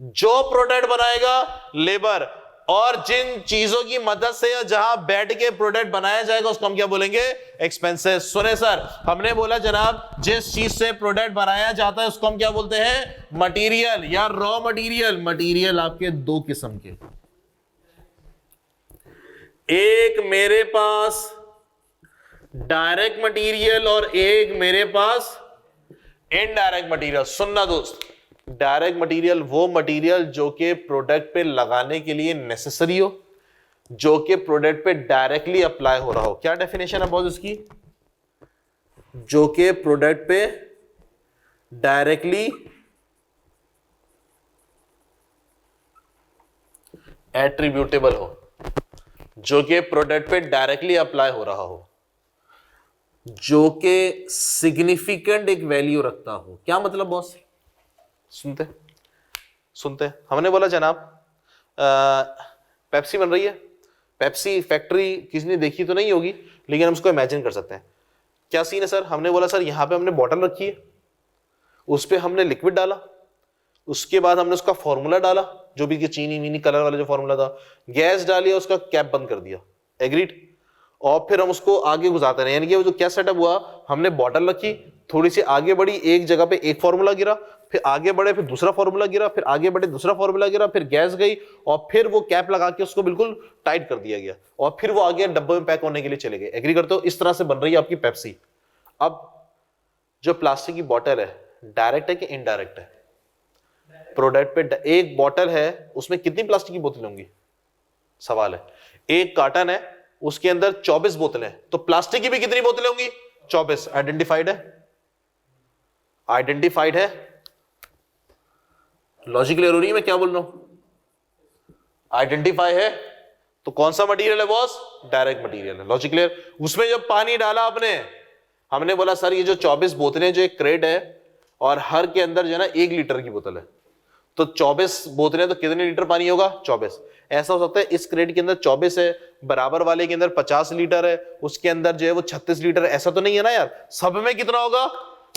जो प्रोडक्ट बनाएगा लेबर, और जिन चीजों की मदद से या जहां बैठ के प्रोडक्ट बनाया जाएगा उसको हम क्या बोलेंगे? एक्सपेंसेस। सुने सर, हमने बोला जनाब जिस चीज से प्रोडक्ट बनाया जाता है उसको हम क्या बोलते हैं? मटेरियल या रॉ मटेरियल। मटेरियल आपके दो किस्म के, एक मेरे पास डायरेक्ट मटेरियल और एक मेरे पास इनडायरेक्ट मटेरियल। सुनना दोस्त, डायरेक्ट मटेरियल वो मटेरियल जो कि प्रोडक्ट पे लगाने के लिए नेसेसरी हो, जो कि प्रोडक्ट पे डायरेक्टली अप्लाई हो रहा हो। क्या डेफिनेशन है बॉस इसकी? जो कि प्रोडक्ट पे डायरेक्टली एट्रीब्यूटेबल हो, जो कि प्रोडक्ट पे डायरेक्टली अप्लाई हो रहा हो, जो कि सिग्निफिकेंट एक वैल्यू रखता हो। क्या मतलब बॉस? सुनते हमने बोला जनाब पेप्सी बन रही है, पेप्सी फैक्ट्री किसी ने देखी तो नहीं होगी, लेकिन हम उसको इमेजिन कर सकते हैं। क्या सीन है सर? हमने बोला सर यहां पे हमने बॉटल रखी है, उस पर हमने लिक्विड डाला, उसके बाद हमने उसका फॉर्मूला डाला, जो भी चीनी वीनी कलर वाला जो फॉर्मूला था, गैस डाली, उसका कैप बंद कर दिया, एग्रीड। और फिर हम उसको आगे गुजारते रहे। यानी कि वो जो क्या सेटअप हुआ, हमने बॉटल रखी, थोड़ी सी आगे बढ़ी, एक जगह पे एक फॉर्मूला गिरा, फिर आगे बढ़े, फिर दूसरा फॉर्मूला गिरा, फिर आगे बढ़े, दूसरा फॉर्मूला गिरा, फिर गैस गई, और फिर वो कैप लगा के उसको बिल्कुल टाइट कर दिया गया, और फिर वो आगे डब्बे में पैक होने के लिए चले गए। एग्री करते हो? इस तरह से बन रही है आपकी पेप्सी। अब जो प्लास्टिक की बॉटल है, डायरेक्ट है कि इनडायरेक्ट है? प्रोडक्ट पे एक बॉटल है, उसमें कितनी प्लास्टिक की बोतलें होंगी? सवाल है, एक कार्टन है उसके अंदर 24 बोतलें, तो प्लास्टिक की भी कितनी बोतलें होंगी? 24। आइडेंटिफाइड है? आइडेंटिफाइड है? लॉजिक क्लियर हो रही है मैं क्या बोल रहा हूं? आइडेंटिफाई है तो कौन सा मटेरियल है बॉस? डायरेक्ट मटेरियल है। Logic clear? उसमें जब पानी डाला आपने, हमने बोला सर ये जो 24 बोतलें जो एक क्रेट है और हर के अंदर जो है ना 1 लीटर की बोतल है, तो 24 बोतलें तो कितने लीटर पानी होगा? 24। ऐसा हो सकता है इस क्रेट के अंदर 24 है, बराबर वाले के अंदर 50 लीटर है, उसके अंदर जो है वो 36 लीटर है, ऐसा तो नहीं है ना यार। सब में कितना होगा?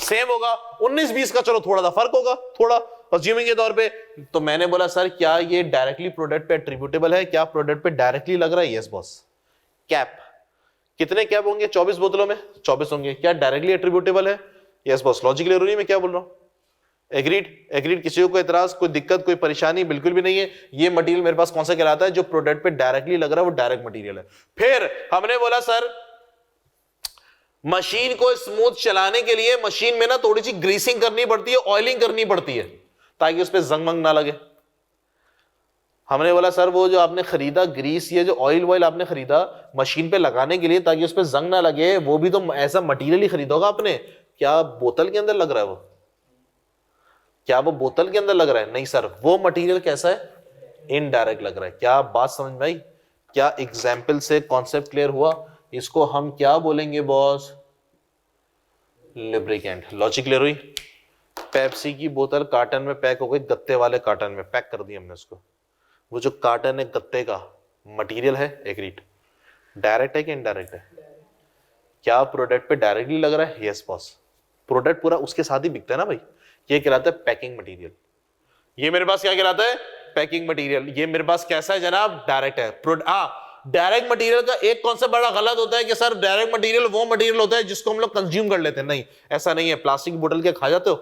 सेम होगा। 19-20 का चलो थोड़ा सा फर्क होगा, थोड़ा अज्यूमिंग के तौर पे। तो मैंने बोला सर क्या ये डायरेक्टली प्रोडक्ट पे एट्रीब्यूटेबल है? क्या प्रोडक्ट पे डायरेक्टली लग रहा है? Yes boss. कैप, कितने कैप होंगे 24 बोतलों में? 24 होंगे। क्या डायरेक्टली एट्रीब्यूटेबल है? Yes boss. लॉजिक क्लियर हो रही है मैं क्या बोल रहा हूं? एग्रीड? एग्रीड? किसी को कोई एतराज, कोई दिक्कत, कोई परेशानी? बिल्कुल भी नहीं है। ये मटेरियल मेरे पास कौन सा कहलाता है? जो प्रोडक्ट पे डायरेक्टली लग रहा है वो डायरेक्ट मटेरियल है। फिर हमने बोला सर मशीन को स्मूथ चलाने के लिए मशीन में ना थोड़ी सी ग्रीसिंग करनी पड़ती है, ऑयलिंग करनी पड़ती है ताकि उस पर जंग मंग ना लगे। हमने बोला सर वो जो आपने खरीदा ग्रीस, ये जो ऑयल वॉयल आपने खरीदा मशीन पे लगाने के लिए ताकि उस पर जंग ना लगे, वो भी तो ऐसा मटेरियल ही खरीदा होगा आपने। क्या बोतल के अंदर लग रहा है वो? क्या वो बोतल के अंदर लग रहा है? नहीं सर। वो मटेरियल कैसा है? इनडायरेक्ट लग रहा है। क्या बात समझ में आई? क्या एग्जाम्पल से कॉन्सेप्ट क्लियर हुआ? इसको हम क्या बोलेंगे बॉस? लुब्रिकेंट। लॉजिक क्लियर हुई? पेप्सी की बोतल कार्टन में पैक हो गई, गत्ते वाले कार्टन में पैक कर दिया हमने उसको। वो जो कार्टन है गत्ते का मटेरियल है, एग्रीड? डायरेक्ट है कि इनडायरेक्ट है? क्या प्रोडक्ट पे डायरेक्टली लग रहा है? Yes boss. प्रोडक्ट पूरा उसके साथ ही बिकता है ना भाई। ये कहलाता है पैकिंग मटेरियल। ये मेरे पास क्या कहलाता है? Packing material. ये मेरे पास कैसा है जनाब? डायरेक्ट है। डायरेक्ट मटेरियल का एक कॉन्सेप्ट बड़ा गलत होता है कि सर डायरेक्ट मटेरियल वो मटेरियल होता है जिसको हम लोग कंज्यूम कर लेते हैं। नहीं, ऐसा नहीं है। प्लास्टिक की बोतल क्या खा जाते हो?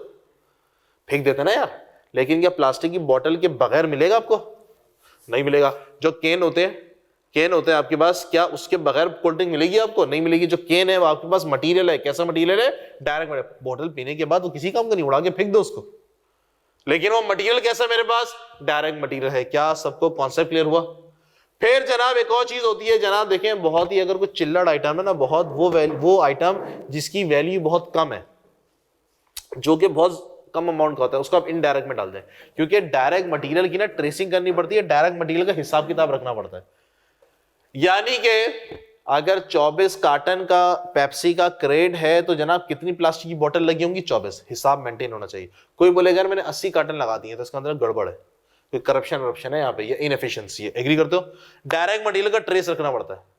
फेंक देते ना यार। लेकिन क्या प्लास्टिक की बोतल के बगैर मिलेगा आपको? नहीं मिलेगा। जो केन होते हैं आपके पास, क्या उसके बगैर कोल्ड ड्रिंक मिलेगी आपको? नहीं मिलेगी। जो केन है वो आपके पास मटेरियल है। कैसा मटेरियल है? Direct material. बोतल पीने के बाद वो किसी काम का नहीं, उड़ा के फेंक दो उसको। लेकिन वो मटेरियल कैसा मेरे पास? डायरेक्ट मटेरियल है। क्या सबको कॉन्सेप्ट क्लियर हुआ? फिर जनाब एक और चीज होती है जनाब, देखें बहुत ही, अगर कोई चिल्लड़ आइटम है ना, बहुत वो आइटम जिसकी वैल्यू बहुत कम है, जो कि बहुत कम अमाउंट का होता है, उसको आप इनडायरेक्ट में डाल दें। क्योंकि डायरेक्ट मटेरियल की ना ट्रेसिंग करनी पड़ती है, डायरेक्ट मटेरियल का हिसाब किताब रखना पड़ता है। यानी कि अगर 24 कार्टन का पेप्सी का क्रेट है तो जनाब कितनी प्लास्टिक की बोतल लगी होंगी? 24। हिसाब मेंटेन होना चाहिए। कोई बोलेगा मैंने 80 कार्टन लगा दिए तो इसका अंदर गड़बड़ है, कोई करप्शन है यहाँ पे, ये इनएफिशिएंसी है। एग्री करते हो? डायरेक्ट मटेरियल का ट्रेस रखना पड़ता है,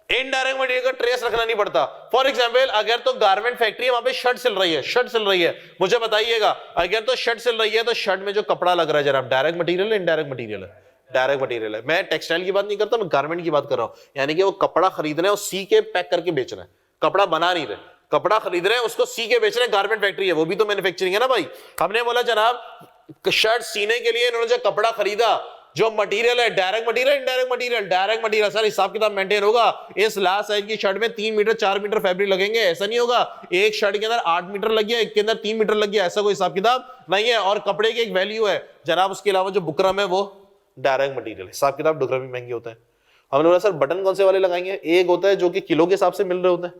इनडायरेक्ट मटेरियल का ट्रेस रखना नहीं पड़ता। फॉर एग्जांपल अगर तो गारमेंट फैक्ट्री है, वहां पे शर्ट सिल रही है, मुझे बताइएगा अगर तो शर्ट सिल रही है तो शर्ट में जो कपड़ा लग रहा है जनाब डायरेक्ट मटेरियल है इनडायरेक्ट मटेरियल है? डायरेक्ट मटेरियल है। मैं टेक्सटाइल की बात नहीं करता, मैं गारमेंट की बात कर रहा हूं। यानी कि वो कपड़ा खरीद रहे हैं और सी के पैक करके बेच रहे हैं, कपड़ा बना नहीं रहे, कपड़ा खरीद रहे हैं उसको सी के बेच रहे हैं। गारमेंट फैक्ट्री है, वो भी तो मैन्युफैक्चरिंग है ना भाई। हमने बोला जनाब शर्ट सीने के लिए इन्होंने जो कपड़ा खरीदा, जो मटेरियल है direct material indirect material? Direct material. Sir हिसाब किताब मेंटेन होगा। इस लास्ट साइज की शर्ट में 3 मीटर 4 मीटर फैब्रिक लगेंगे, ऐसा नहीं होगा। एक शर्ट के अंदर 8 मीटर लग गया, एक के अंदर 3 मीटर लग गया, ऐसा कोई हिसाब किताब नहीं है। और कपड़े की एक वैल्यू है जनाब, उसके अलावा जो बुकरम है वो डायरेक्ट मटेरियल। हिसाब किताब बुकरम भी महंगे होते हैं। हमने बोला सर बटन कौन से वाले लगाएंगे? एक होता है जो कि किलो के हिसाब से मिल रहे होते हैं,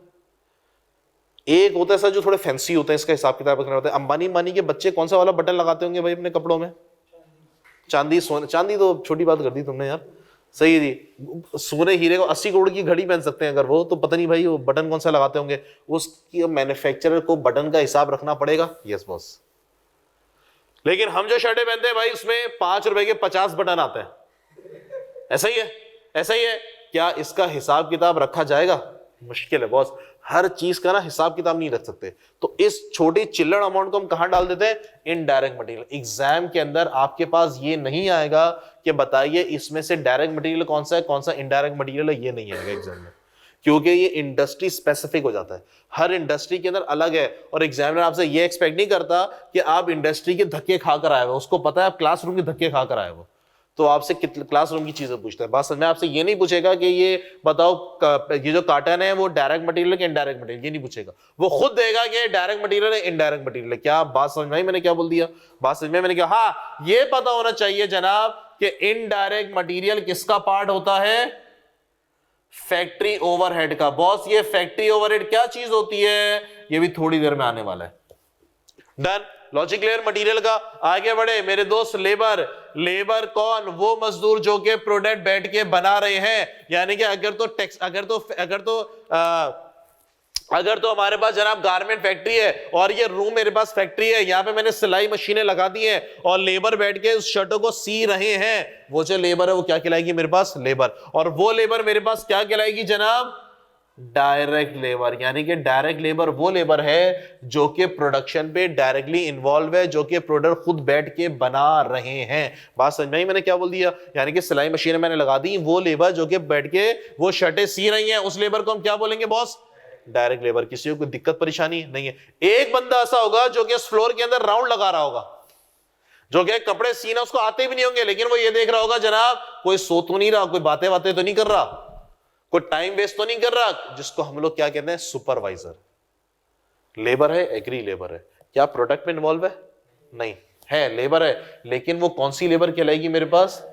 एक होता है सर जो थोड़े फैंसी होते हैं, इसका हिसाब किताब रखना होता है। अंबानी के बच्चे कौन सा वाला बटन लगाते होंगे भाई अपने कपड़ों में? चांदी सोने, चांदी तो छोटी बात कर दी तुमने यार, सही है जी। सोने हीरे को 80 करोड़ की घड़ी पहन सकते हैं अगर वो, तो पता नहीं भाई वो बटन कौन सा लगाते होंगे। उसकी मैन्युफैक्चरर को बटन का हिसाब रखना पड़ेगा। Yes boss. लेकिन हम जो शर्टें पहनते हैं भाई उसमें 5 रुपए के 50 बटन आते हैं, ऐसा ही है, ऐसा ही है। क्या इसका हिसाब किताब रखा जाएगा? मुश्किल है बॉस। हर चीज का ना हिसाब किताब नहीं रख सकते, तो इस छोटी चिल्लड़ अमाउंट को हम कहां डाल देते हैं? Indirect material. एग्जाम के अंदर आपके पास ये नहीं आएगा कि बताइए इसमें से डायरेक्ट मटेरियल कौन सा है, कौन सा इनडायरेक्ट मटेरियल है, ये नहीं आएगा एग्जाम में, क्योंकि ये इंडस्ट्री स्पेसिफिक हो जाता है। हर इंडस्ट्री के अंदर अलग है और एग्जामिनर आपसे ये एक्सपेक्ट नहीं करता कि आप इंडस्ट्री के धक्के खाकर आए हो, उसको पता है आप क्लासरूम के धक्के खाकर आए हो। तो आपसे क्लासरूम की चीजें पूछता है। बात समझ में, आपसे ये नहीं पूछेगा कि ये बताओ ये जो कार्टन है वो डायरेक्ट मटेरियल है इनडायरेक्ट मटेरियल, ये नहीं पूछेगा। वो खुद देगा कि डायरेक्ट मटेरियल है इनडायरेक्ट मटेरियल है। क्या बात समझ में आई मैंने क्या बोल दिया? बात समझ में मैंने क्या? हाँ, ये पता होना चाहिए जनाब कि इनडायरेक्ट मटेरियल किसका पार्ट होता है? फैक्ट्री ओवरहेड का। बॉस ये फैक्ट्री ओवरहेड क्या चीज होती है, ये भी थोड़ी देर में आने वाला है। डन, लॉजिक क्लियर मटेरियल का। आगे बढ़े मेरे दोस्त। लेबर, लेबर कौन? वो मजदूर जो के प्रोडक्ट बैठ के बना रहे हैं। यानी कि अगर तो हमारे पास जनाब गारमेंट फैक्ट्री है और ये रूम मेरे पास फैक्ट्री है, यहां पे मैंने सिलाई मशीनें लगा दी हैं और लेबर बैठ के उस शर्टों को सी रहे हैं, वो जो लेबर है वो क्या कहलाएगी मेरे पास? लेबर। और वो लेबर मेरे पास क्या कहलाएगी जनाब? Direct labour. यानी कि डायरेक्ट लेबर वो लेबर है जो कि प्रोडक्शन पे डायरेक्टली इन्वॉल्व है, जो कि प्रोडक्ट खुद बैठ के बना रहे हैं। बात समझ में आई मैंने क्या बोल दिया? यानी कि सिलाई मशीन मैंने लगा दी, वो लेबर जो कि बैठ के वो शर्टें सी रही हैं, उस लेबर को हम क्या बोलेंगे बॉस? Direct labour. किसी को कोई दिक्कत परेशानी नहीं है? एक बंदा ऐसा होगा जो कि इस फ्लोर के अंदर राउंड लगा रहा होगा, जो कि कपड़े सीना उसको आते भी नहीं होंगे, लेकिन वो ये देख रहा होगा जनाब कोई सो तो नहीं रहा, कोई बातें तो नहीं कर रहा, कोई टाइम वेस्ट तो नहीं कर रहा, जिसको हम लोग क्या कहते हैं? सुपरवाइजर। लेबर है, एग्री लेबर है। क्या प्रोडक्ट में इन्वॉल्व है? नहीं है, लेबर है, लेकिन वो कौन सी लेबर कहलाएगी मेरे पास?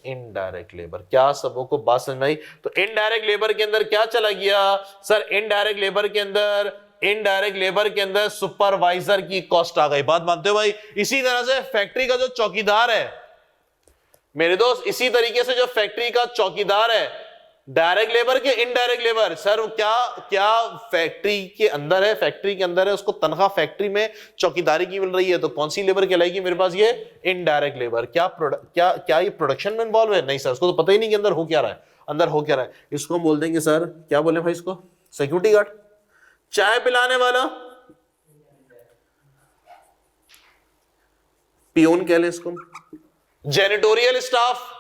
Indirect labour. क्या सबों को बात समझ में आई? तो इनडायरेक्ट लेबर के अंदर क्या चला गया सर? इनडायरेक्ट लेबर के अंदर सुपरवाइजर की कॉस्ट आ गई। बात मानते हो भाई? इसी तरह से फैक्ट्री का जो चौकीदार है मेरे दोस्त, इसी तरीके से जो फैक्ट्री का चौकीदार है, डायरेक्ट लेबर के इनडायरेक्ट लेबर। सर क्या फैक्ट्री के अंदर है, उसको तनख्वाह फैक्ट्री में चौकीदारी की मिल रही है, तो कौन सी लेबर कहलाएगी मेरे पास? ये इनडायरेक्ट लेबर। क्या ये प्रोडक्शन में इन्वॉल्व है? नहीं सर, उसको तो पता ही नहीं कि अंदर हो क्या रहा है। इसको हम बोल देंगे सर, क्या बोले भाई इसको? Security guard. चाय पिलाने वाला पियोन कह ले इसको। जेनिटोरियल स्टाफ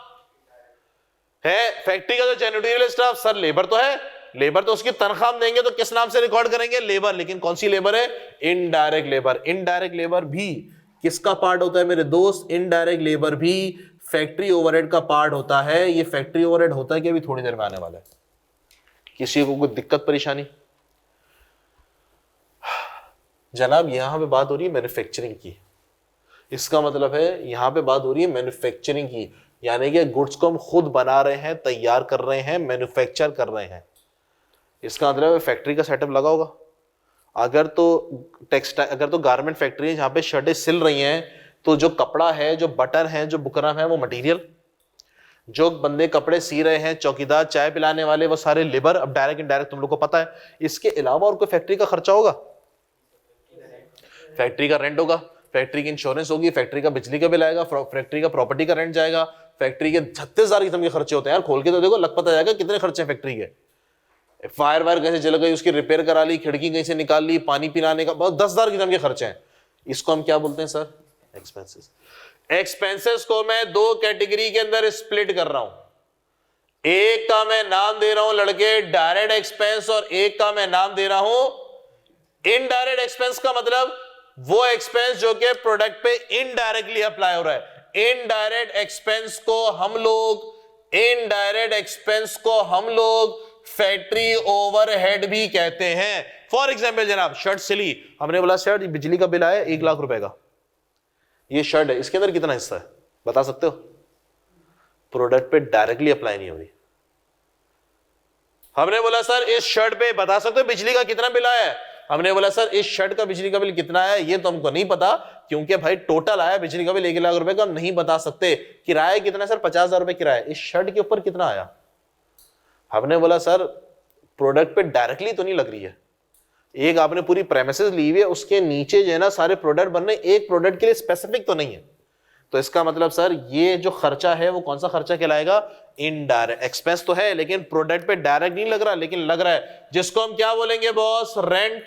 है, फैक्ट्री का जो जेनिटोरियल स्टाफ, सर लेबर तो है, लेबर तो उसकी तनख्वाह देंगे तो किस नाम से रिकॉर्ड करेंगे? लेबर। लेकिन कौन सी लेबर है? Indirect labour. इनडायरेक्ट लेबर भी किसका पार्ट होता है मेरे दोस्त? इनडायरेक्ट लेबर भी फैक्ट्री ओवरहेड का पार्ट होता है। ये फैक्ट्री ओवरहेड होता है कि अभी थोड़ी देर में आने वाला है। किसी को कोई दिक्कत परेशानी? जनाब यहां पे बात हो रही है मैन्युफैक्चरिंग की। इसका मतलब है यहां पे बात हो रही है मैन्युफैक्चरिंग की, यानी कि गुड्स को हम खुद बना रहे हैं, तैयार कर रहे हैं, मैन्युफैक्चर कर रहे हैं। इसका मतलब फैक्ट्री का सेटअप लगा होगा। अगर तो गारमेंट फैक्ट्री है जहां पे शर्टें सिल रही हैं, तो जो कपड़ा है, जो बटन है, जो बुकरम है, वो मटेरियल। जो बंदे कपड़े सी रहे हैं, चौकीदार, चाय पिलाने वाले, वो सारे लेबर। अब डायरेक्ट इनडायरेक्ट तुम लोग को पता है। इसके अलावा और कोई फैक्ट्री का खर्चा होगा? फैक्ट्री का रेंट होगा, फैक्ट्री की इंश्योरेंस होगी, फैक्ट्री का बिजली का बिल आएगा, फैक्ट्री का प्रॉपर्टी का रेंट जाएगा, फैक्ट्री के 36,000 किस्म के खर्चे होते हैं यार। खोल के तो देखो, लग पता जाएगा कितने खर्चे हैं फैक्ट्री के। फायर वायर कैसे जल गई, उसकी रिपेयर करा ली, खिड़की कहीं से निकाल ली, पानी पिलाने का, बहुत 10,000 किस्म के खर्चे हैं। इसको हम क्या बोलते हैं सर? एक्सपेंसेस। एक्सपेंसेस को मैं दो कैटेगरी के अंदर स्प्लिट कर रहा हूं। एक का मैं नाम दे रहा हूं लड़के डायरेक्ट एक्सपेंस, और एक का मैं नाम दे रहा हूं इनडायरेक्ट एक्सपेंस। का मतलब वो एक्सपेंस जो कि प्रोडक्ट पे इनडायरेक्टली अप्लाई हो रहा है। इनडायरेक्ट एक्सपेंस को हम लोग फैक्ट्री ओवरहेड भी कहते हैं। फॉर एग्जाम्पल जनाब शर्ट सिली, हमने बोला शर्ट बिजली का बिल आया 1 लाख रुपए का, ये शर्ट है, इसके अंदर कितना हिस्सा है बता सकते हो? प्रोडक्ट पे डायरेक्टली अप्लाई नहीं हो रही। हमने बोला सर इस शर्ट पे बता सकते हो बिजली का कितना बिल आया है? हमने बोला सर इस शर्ट का बिजली का बिल कितना है ये तो हमको नहीं पता, क्योंकि भाई टोटल आया बिजली का बिल 1 लाख रुपए का, हम नहीं बता सकते। किराया कितना है सर? 50,000 रुपए किराया। इस शर्ट के ऊपर कितना आया? हमने बोला सर प्रोडक्ट पे डायरेक्टली तो नहीं लग रही है, एक आपने पूरी प्रेमिसेस ली हुई है, उसके नीचे जो है ना सारे प्रोडक्ट बन रहे, एक प्रोडक्ट के लिए स्पेसिफिक तो नहीं है। तो इसका मतलब सर ये जो खर्चा है वो कौन सा खर्चा कहलाएगा? इनडायरेक्ट। एक्सपेंस तो है लेकिन प्रोडक्ट पे डायरेक्ट नहीं लग रहा, लेकिन लग रहा है, जिसको हम क्या बोलेंगे बॉस? रेंट।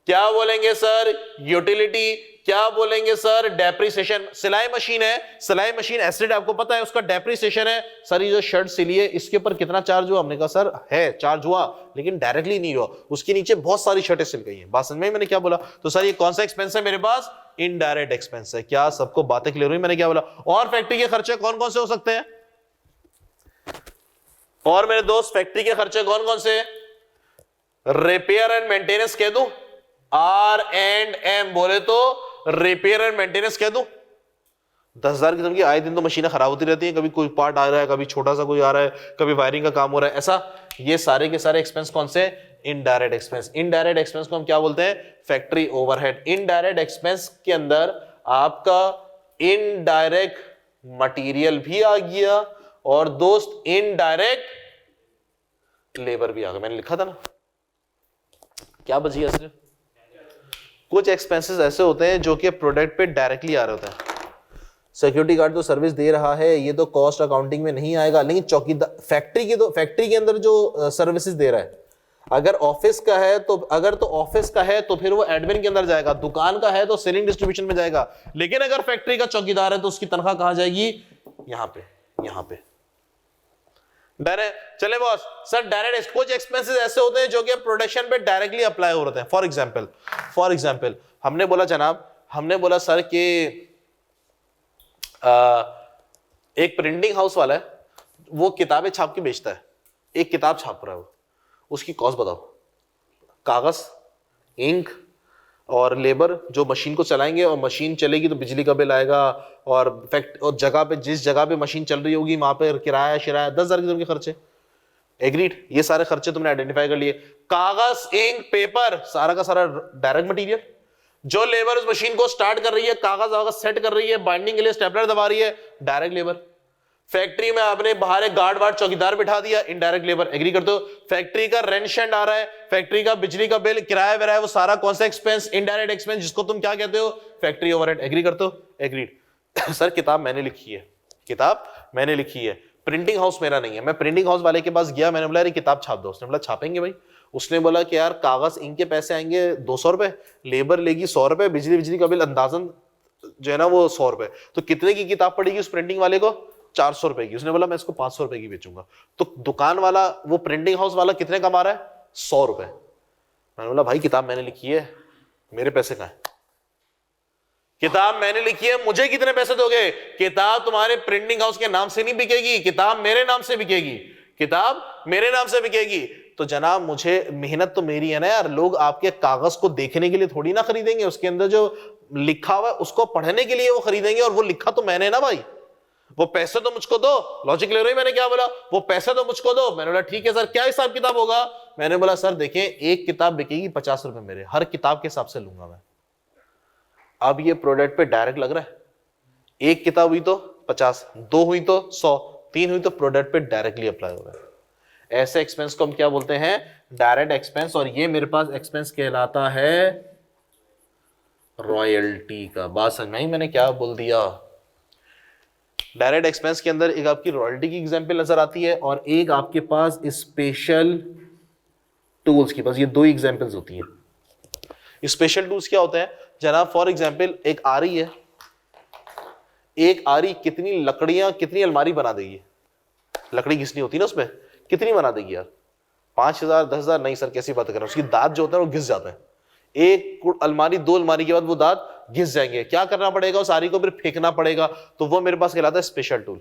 क्या बोलेंगे सर? यूटिलिटी। क्या बोलेंगे सर? डेप्रिसिएशन। सिलाई मशीन है, सिलाई मशीन एसिड आपको पता है, उसका डेप्रिसिएशन है। सर ये जो शर्ट सिली है इसके ऊपर कितना चार्ज हुआ? हमने कहा सर है चार्ज हुआ, लेकिन डायरेक्टली नहीं हुआ, उसके नीचे बहुत सारी शर्टें सिल गई हैं। बात समझ में मैंने क्या बोला? तो सर ये कौन सा एक्सपेंस है मेरे पास? इनडायरेक्ट एक्सपेंस है। क्या सबको बातें क्लियर हुई मैंने क्या बोला? और फैक्ट्री के खर्चे कौन कौन से हो सकते हैं? और मेरे दोस्त फैक्ट्री के खर्चे कौन कौन से? रिपेयर एंड मेंटेनेंस कह दूं? R&M बोले तो रिपेयर एंड मेंटेनेंस कह दूं? 10,000 किस्म की आए दिन तो मशीनें खराब होती रहती हैं, कभी कोई पार्ट आ रहा है, कभी छोटा सा कोई आ रहा है, कभी वायरिंग का काम हो रहा है, ऐसा। ये सारे के सारे एक्सपेंस कौन से? Indirect expense. इनडायरेक्ट एक्सपेंस को हम क्या बोलते हैं? Factory overhead. इनडायरेक्ट एक्सपेंस के अंदर आपका इनडायरेक्ट मटेरियल भी आ गया और दोस्त इनडायरेक्ट लेबर भी आ गया। मैंने लिखा था ना, क्या बच गया सिर्फ? कुछ एक्सपेंसेस ऐसे होते हैं जो कि प्रोडक्ट पे डायरेक्टली आ रहे होते हैं। सिक्योरिटी गार्ड तो सर्विस दे रहा है, ये तो कॉस्ट अकाउंटिंग में नहीं आएगा, लेकिन चौकीदार फैक्ट्री के अंदर जो सर्विसेज दे रहा है, अगर ऑफिस का है तो ऑफिस का है तो फिर वो एडमिन के अंदर जाएगा, दुकान का है तो सेलिंग डिस्ट्रीब्यूशन में जाएगा, लेकिन अगर फैक्ट्री का चौकीदार है तो उसकी तनख्वाह कहां जाएगी? यहां पे डायरेक्ट। चले बॉस, सर डायरेक्ट कुछ एक्सपेंसेस ऐसे होते हैं जो कि प्रोडक्शन पे डायरेक्टली अप्लाई हो रहे हैं। फॉर एग्जांपल हमने बोला जनाब, हमने बोला सर कि एक प्रिंटिंग हाउस वाला है, वो किताबें छाप के बेचता है, एक किताब छाप रहा है वो, उसकी कॉस्ट बताओ। कागज, इंक और लेबर जो मशीन को चलाएंगे, और मशीन चलेगी तो बिजली का बिल आएगा, और जगह पे जिस जगह पे मशीन चल रही होगी वहां पर किराया 10,000 के खर्चे। एग्रीड, ये सारे खर्चे तुमने आइडेंटिफाई कर लिए। कागज, इंक, पेपर, सारा का सारा डायरेक्ट मटेरियल। जो लेबर उस मशीन को स्टार्ट कर रही है, कागज सेट कर रही है, बाइंडिंग के लिए स्टेपलर दबा रही है, डायरेक्ट लेबर। फैक्ट्री में आपने बाहर एक गार्ड वार्ड चौकीदार बिठा दिया, इनडायरेक्ट लेबर। एग्री करते हो? फैक्ट्री का रेंट शेंट आ रहा है, फैक्ट्री का बिजली का बिल, किराया वगैरह, वो सारा कौन सा एक्सपेंस? इनडायरेक्ट एक्सपेंस, जिसको तुम क्या कहते हो? Factory overhead. एग्री करते हो? एग्रीड। सर किताब मैंने लिखी है, प्रिंटिंग हाउस मेरा नहीं है। मैं प्रिंटिंग हाउस वाले के पास गया, मैंने बोला यार किताब छाप दो। उसने बोला छापेंगे भाई। उसने बोला कि यार कागज इंक के पैसे आएंगे 200 रुपए, लेबर लेगी 100 रुपए, बिजली का बिल अंदाजन जो है ना वो 100 रुपए, तो कितने की किताब पड़ेगी उस प्रिंटिंग वाले को? 400 रुपए की। उसने बोला मैं इसको 500 रुपए की बेचूंगा। तो दुकान वाला, वो प्रिंटिंग हाउस वाला कितने कमा रहा है? 100 रुपए। मैंने बोला भाई किताब मैंने लिखी है, मेरे पैसे कहां है? किताब मैंने लिखी है, मुझे कितने पैसे दोगे? किताब तुम्हारे प्रिंटिंग हाउस के नाम से नहीं बिकेगी, किताब मेरे नाम से बिकेगी, किताब मेरे नाम से बिकेगी। तो जनाब मुझे मेहनत तो मेरी है ना यार, लोग आपके कागज को देखने के लिए थोड़ी ना खरीदेंगे, उसके अंदर जो लिखा हुआ है उसको पढ़ने के लिए वो खरीदेंगे, और वो लिखा तो मैंने ना भाई, वो पैसे तो मुझको दो। लॉजिक ले रही मैंने क्या बोला? वो पैसे तो मुझको दो। मैंने बोला ठीक है सर, क्या हिसाब किताब होगा? मैंने बोला सर देखिए, एक किताब बिकेगी 50 रुपए मेरे, हर किताब के हिसाब से लूंगा मैं। अब ये प्रोडक्ट पे डायरेक्ट लग रहा है, एक किताब हुई तो 50, 2 हुई तो 100, 3 हुई तो प्रोडक्ट पे डायरेक्टली अप्लाई हो रहा है। ऐसे एक्सपेंस को हम क्या बोलते हैं? Direct expense. और ये मेरे पास एक्सपेंस कहलाता है रॉयल्टी का। बात समझ में आई मैंने क्या बोल दिया? डायरेक्ट एक्सपेंस के अंदर एक आपकी रॉयल्टी की एग्जांपल नजर आती है, और एक आपके पास स्पेशल टूल्स की। बस ये 2 एग्जांपल्स होती हैं। स्पेशल टूल्स क्या होते हैं जनाब? फॉर एग्जांपल एक आरी है, एक आरी कितनी लकड़ियां, कितनी अलमारी बना देगी? लकड़ी घिसनी होती है ना उसमें, कितनी बना देगी यार? 5,000, 10,000? नहीं सर कैसी बात कर रहे हैं, उसकी दांत जो होता है वो घिस जाता है। एक अलमारी, 2 अलमारी के बाद वो दांत घिस जाएंगे, क्या करना पड़ेगा? उस आरी को फिर फेंकना पड़ेगा। तो वो मेरे पास कहलाता है स्पेशल टूल।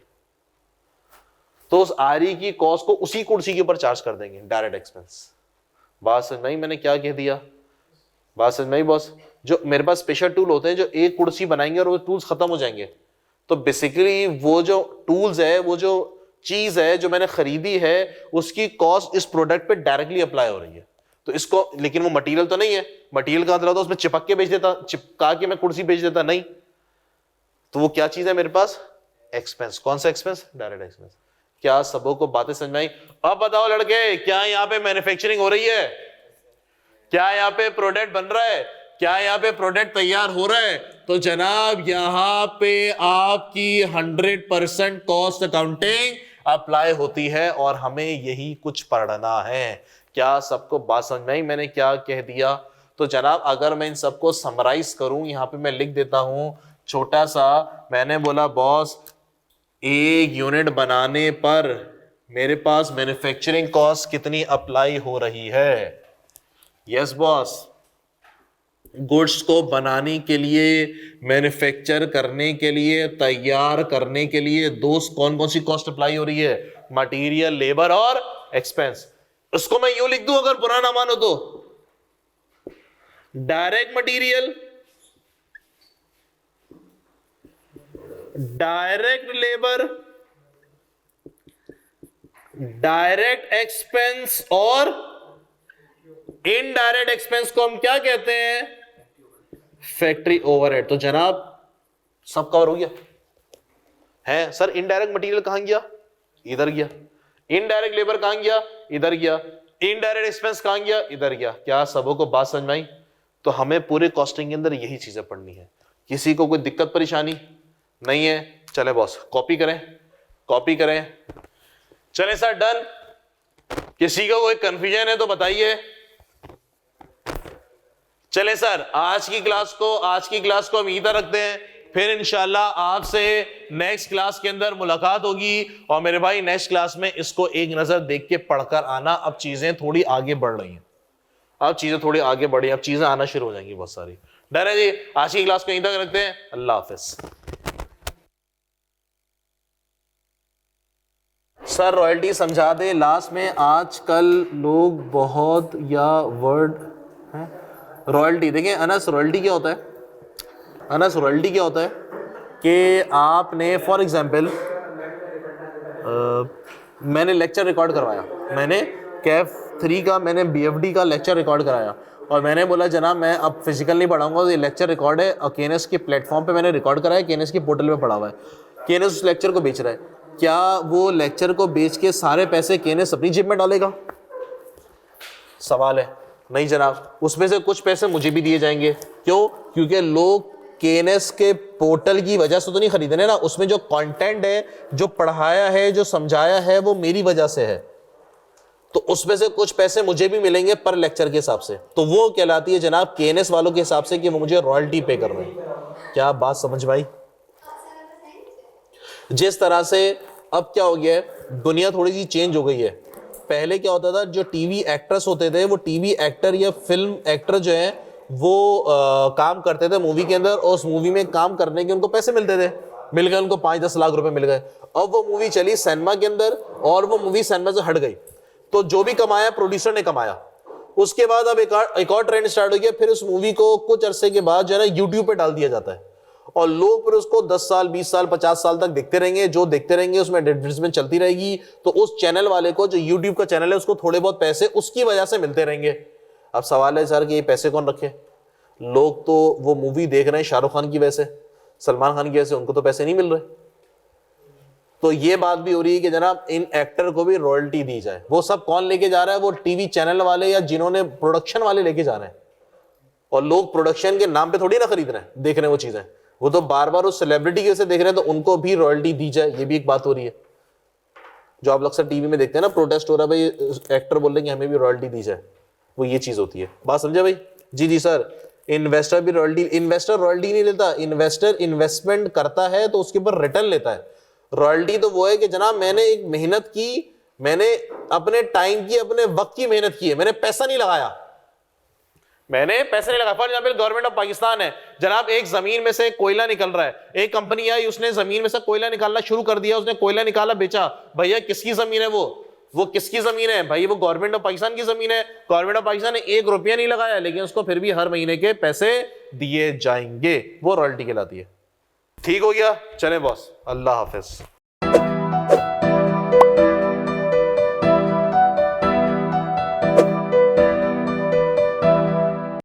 तो उस आरी की कॉस्ट को उसी कुर्सी के ऊपर चार्ज कर देंगे, डायरेक्ट एक्सपेंस। बात समझ में मैंने क्या कह दिया? बात समझ में बॉस? जो मेरे पास स्पेशल टूल होते हैं जो एक कुर्सी बनाएंगे और वो टूल्स खत्म हो जाएंगे, तो बेसिकली वो जो टूल्स है, वो जो चीज है जो मैंने खरीदी है, उसकी कॉस्ट इस प्रोडक्ट पे डायरेक्टली अप्लाई हो रही है। तो इसको, लेकिन वो मटेरियल तो नहीं है, मटेरियल का मतलब तो उसमें चिपक के बेच देता, चिपका के मैं कुर्सी बेच देता, नहीं। तो वो क्या चीज है मेरे पास? एक्सपेंस। कौन सा एक्सपेंस? Direct expense. क्या सबों को बातें समझ में आई? अब बताओ लड़के, क्या यहाँ पे मैन्युफैक्चरिंग हो रही है? क्या यहाँ पे प्रोडक्ट बन रहा है? क्या यहाँ पे प्रोडक्ट तैयार हो रहा है? तो जनाब यहाँ पे आपकी 100% कॉस्ट अकाउंटिंग अप्लाई होती है, और हमें यही कुछ पढ़ना है। क्या सबको बात समझ में आई मैंने क्या कह दिया? तो जनाब अगर मैं इन सबको समराइज करूं, यहां पे मैं लिख देता हूं छोटा सा, मैंने बोला बॉस एक यूनिट बनाने पर मेरे पास मैन्युफैक्चरिंग कॉस्ट कितनी अप्लाई हो रही है। यस बॉस, गुड्स को बनाने के लिए, मैन्युफैक्चर करने के लिए, तैयार करने के लिए दोस्त कौन कौन सी कॉस्ट अप्लाई हो रही है? मटेरियल, लेबर और एक्सपेंस। उसको मैं यूं लिख दूं अगर बुरा ना मानो तो, direct material, direct labour, direct expense और इनडायरेक्ट एक्सपेंस को हम क्या कहते हैं? Factory overhead. तो जनाब सब कवर हो गया है सर। इनडायरेक्ट मटेरियल कहां गया? इधर गया। इनडायरेक्ट लेबर कहां गया? इधर गया। इनडायरेक्ट एक्सपेंस कहां गया? इधर गया। क्या सबों को बात समझ में आई? तो हमें पूरे कॉस्टिंग के अंदर यही चीजें पढ़नी है। किसी को कोई दिक्कत परेशानी नहीं है? चले बॉस कॉपी करें, कॉपी करें। चले सर डन। किसी को कोई कंफ्यूजन है तो बताइए। चले सर आज की क्लास को हम इधर रखते हैं, फिर इंशाल्लाह आपसे नेक्स्ट क्लास के अंदर मुलाकात होगी। और मेरे भाई नेक्स्ट क्लास में इसको एक नजर देख के पढ़कर आना। अब चीजें थोड़ी आगे बढ़ रही हैं, अब चीजें आना शुरू हो जाएंगी बहुत सारी। डन है जी? आज की क्लास को इधर रखते हैं। अल्लाह हाफिज। सर रॉयल्टी समझा दे लास्ट में। आजकल लोग बहुत या वर्ड है रॉयल्टी। देखिए अनस, रॉयल्टी क्या होता है? अनस रॉयल्टी क्या होता है कि आपने फॉर एग्जांपल मैंने लेक्चर रिकॉर्ड करवाया, मैंने कैफ 3 का, मैंने BFD का लेक्चर रिकॉर्ड कराया और मैंने बोला जनाब मैं अब फिजिकल नहीं पढ़ाऊंगा, तो ये लेक्चर रिकॉर्ड है और KNS के प्लेटफॉर्म पे मैंने रिकॉर्ड कराया, KNS के पोर्टल पे पड़ा हुआ है। KNS उस लेक्चर को बेच रहा है, क्या वो लेक्चर को बेच के सारे पैसे KNS अपनी जेब में डालेगा? सवाल है। नहीं जनाब, उसमें से कुछ पैसे मुझे भी दिए जाएंगे। क्यों? क्योंकि लोग KNS के पोर्टल की वजह से तो नहीं खरीदने ना, उसमें जो कंटेंट है, जो पढ़ाया है, जो समझाया है, वो मेरी वजह से है, तो उसमें से कुछ पैसे मुझे भी मिलेंगे पर लेक्चर के हिसाब से। तो वो कहलाती है जनाब KNS वालों के हिसाब से कि वो मुझे रॉयल्टी पे कर रहे हैं। क्या बात समझ भाई? जिस तरह से अब क्या हो गया है, दुनिया थोड़ी सी चेंज हो गई है। पहले क्या होता था, जो टीवी एक्टर्स होते थे, वो टीवी एक्टर या फिल्म एक्टर जो है वो काम करते थे मूवी के अंदर, और उस मूवी में काम करने के उनको पैसे मिलते थे। मिल गए उनको 5-10 लाख रुपए मिल गए। अब वो मूवी चली सिनेमा के अंदर और वो मूवी सिनेमा से हट गई, तो जो भी कमाया प्रोड्यूसर ने कमाया। उसके बाद अब एक और ट्रेंड स्टार्ट हो गया, फिर उस मूवी को कुछ अरसे के बाद जो है ना यूट्यूब पे डाल दिया जाता है और लोग फिर उसको 10 साल 20 साल 50 साल तक देखते रहेंगे। जो देखते रहेंगे उसमें एडवर्टाइजमेंट चलती रहेगी, तो उस चैनल वाले को, जो यूट्यूब का चैनल है, उसको थोड़े बहुत पैसे उसकी वजह से मिलते रहेंगे। अब सवाल है सर कि ये पैसे कौन रखे? लोग तो वो मूवी देख रहे हैं शाहरुख खान की वजह से, सलमान खान की वजह से, उनको तो पैसे नहीं मिल रहे। तो ये बात भी हो रही है कि जनाब इन एक्टर को भी रॉयल्टी दी जाए। वो सब कौन लेके जा रहा है? वो टीवी चैनल वाले या जिन्होंने प्रोडक्शन वाले लेके जा रहे हैं। और लोग प्रोडक्शन के नाम पे थोड़ी ना खरीद रहे हैं, देख रहे हैं वो चीजें, वो तो बार बार उस सेलिब्रिटी की वजह से देख रहे हैं, तो उनको भी रॉयल्टी दी जाए, ये भी एक बात हो रही है। जो आप अक्सर टीवी में देखते हैं ना, प्रोटेस्ट हो रहा है भाई, एक्टर बोल रहे हैं हमें भी रॉयल्टी दी जाए, वो ये चीज होती है। बात समझे भाई? जी सर। इन्वेस्टर भी रॉयल्टी, इन्वेस्टर रॉयल्टी नहीं लेता, इन्वेस्टर इन्वेस्टमेंट करता है तो उसके ऊपर रिटर्न लेता है। रॉयल्टी तो वो है कि जनाब मैंने एक मेहनत की, मैंने अपने टाइम की, अपने वक्त की मेहनत की है, मैंने पैसा नहीं लगाया, मैंने पैसे नहीं लगाया। For example government of Pakistan है जनाब, एक जमीन में से कोयला निकल रहा है, एक कंपनी आई, उसने जमीन में से कोयला निकालना शुरू कर दिया, उसने कोयला निकाला बेचा। भैया किसकी जमीन है वो किसकी जमीन है भाई? वो गवर्नमेंट ऑफ पाकिस्तान की जमीन है। गवर्नमेंट ऑफ पाकिस्तान ने 1 रुपया नहीं लगाया, लेकिन उसको फिर भी हर महीने के पैसे दिए जाएंगे, वो रॉयल्टी कहलाती है। ठीक हो गया? चले बॉस, अल्लाह हाफिज।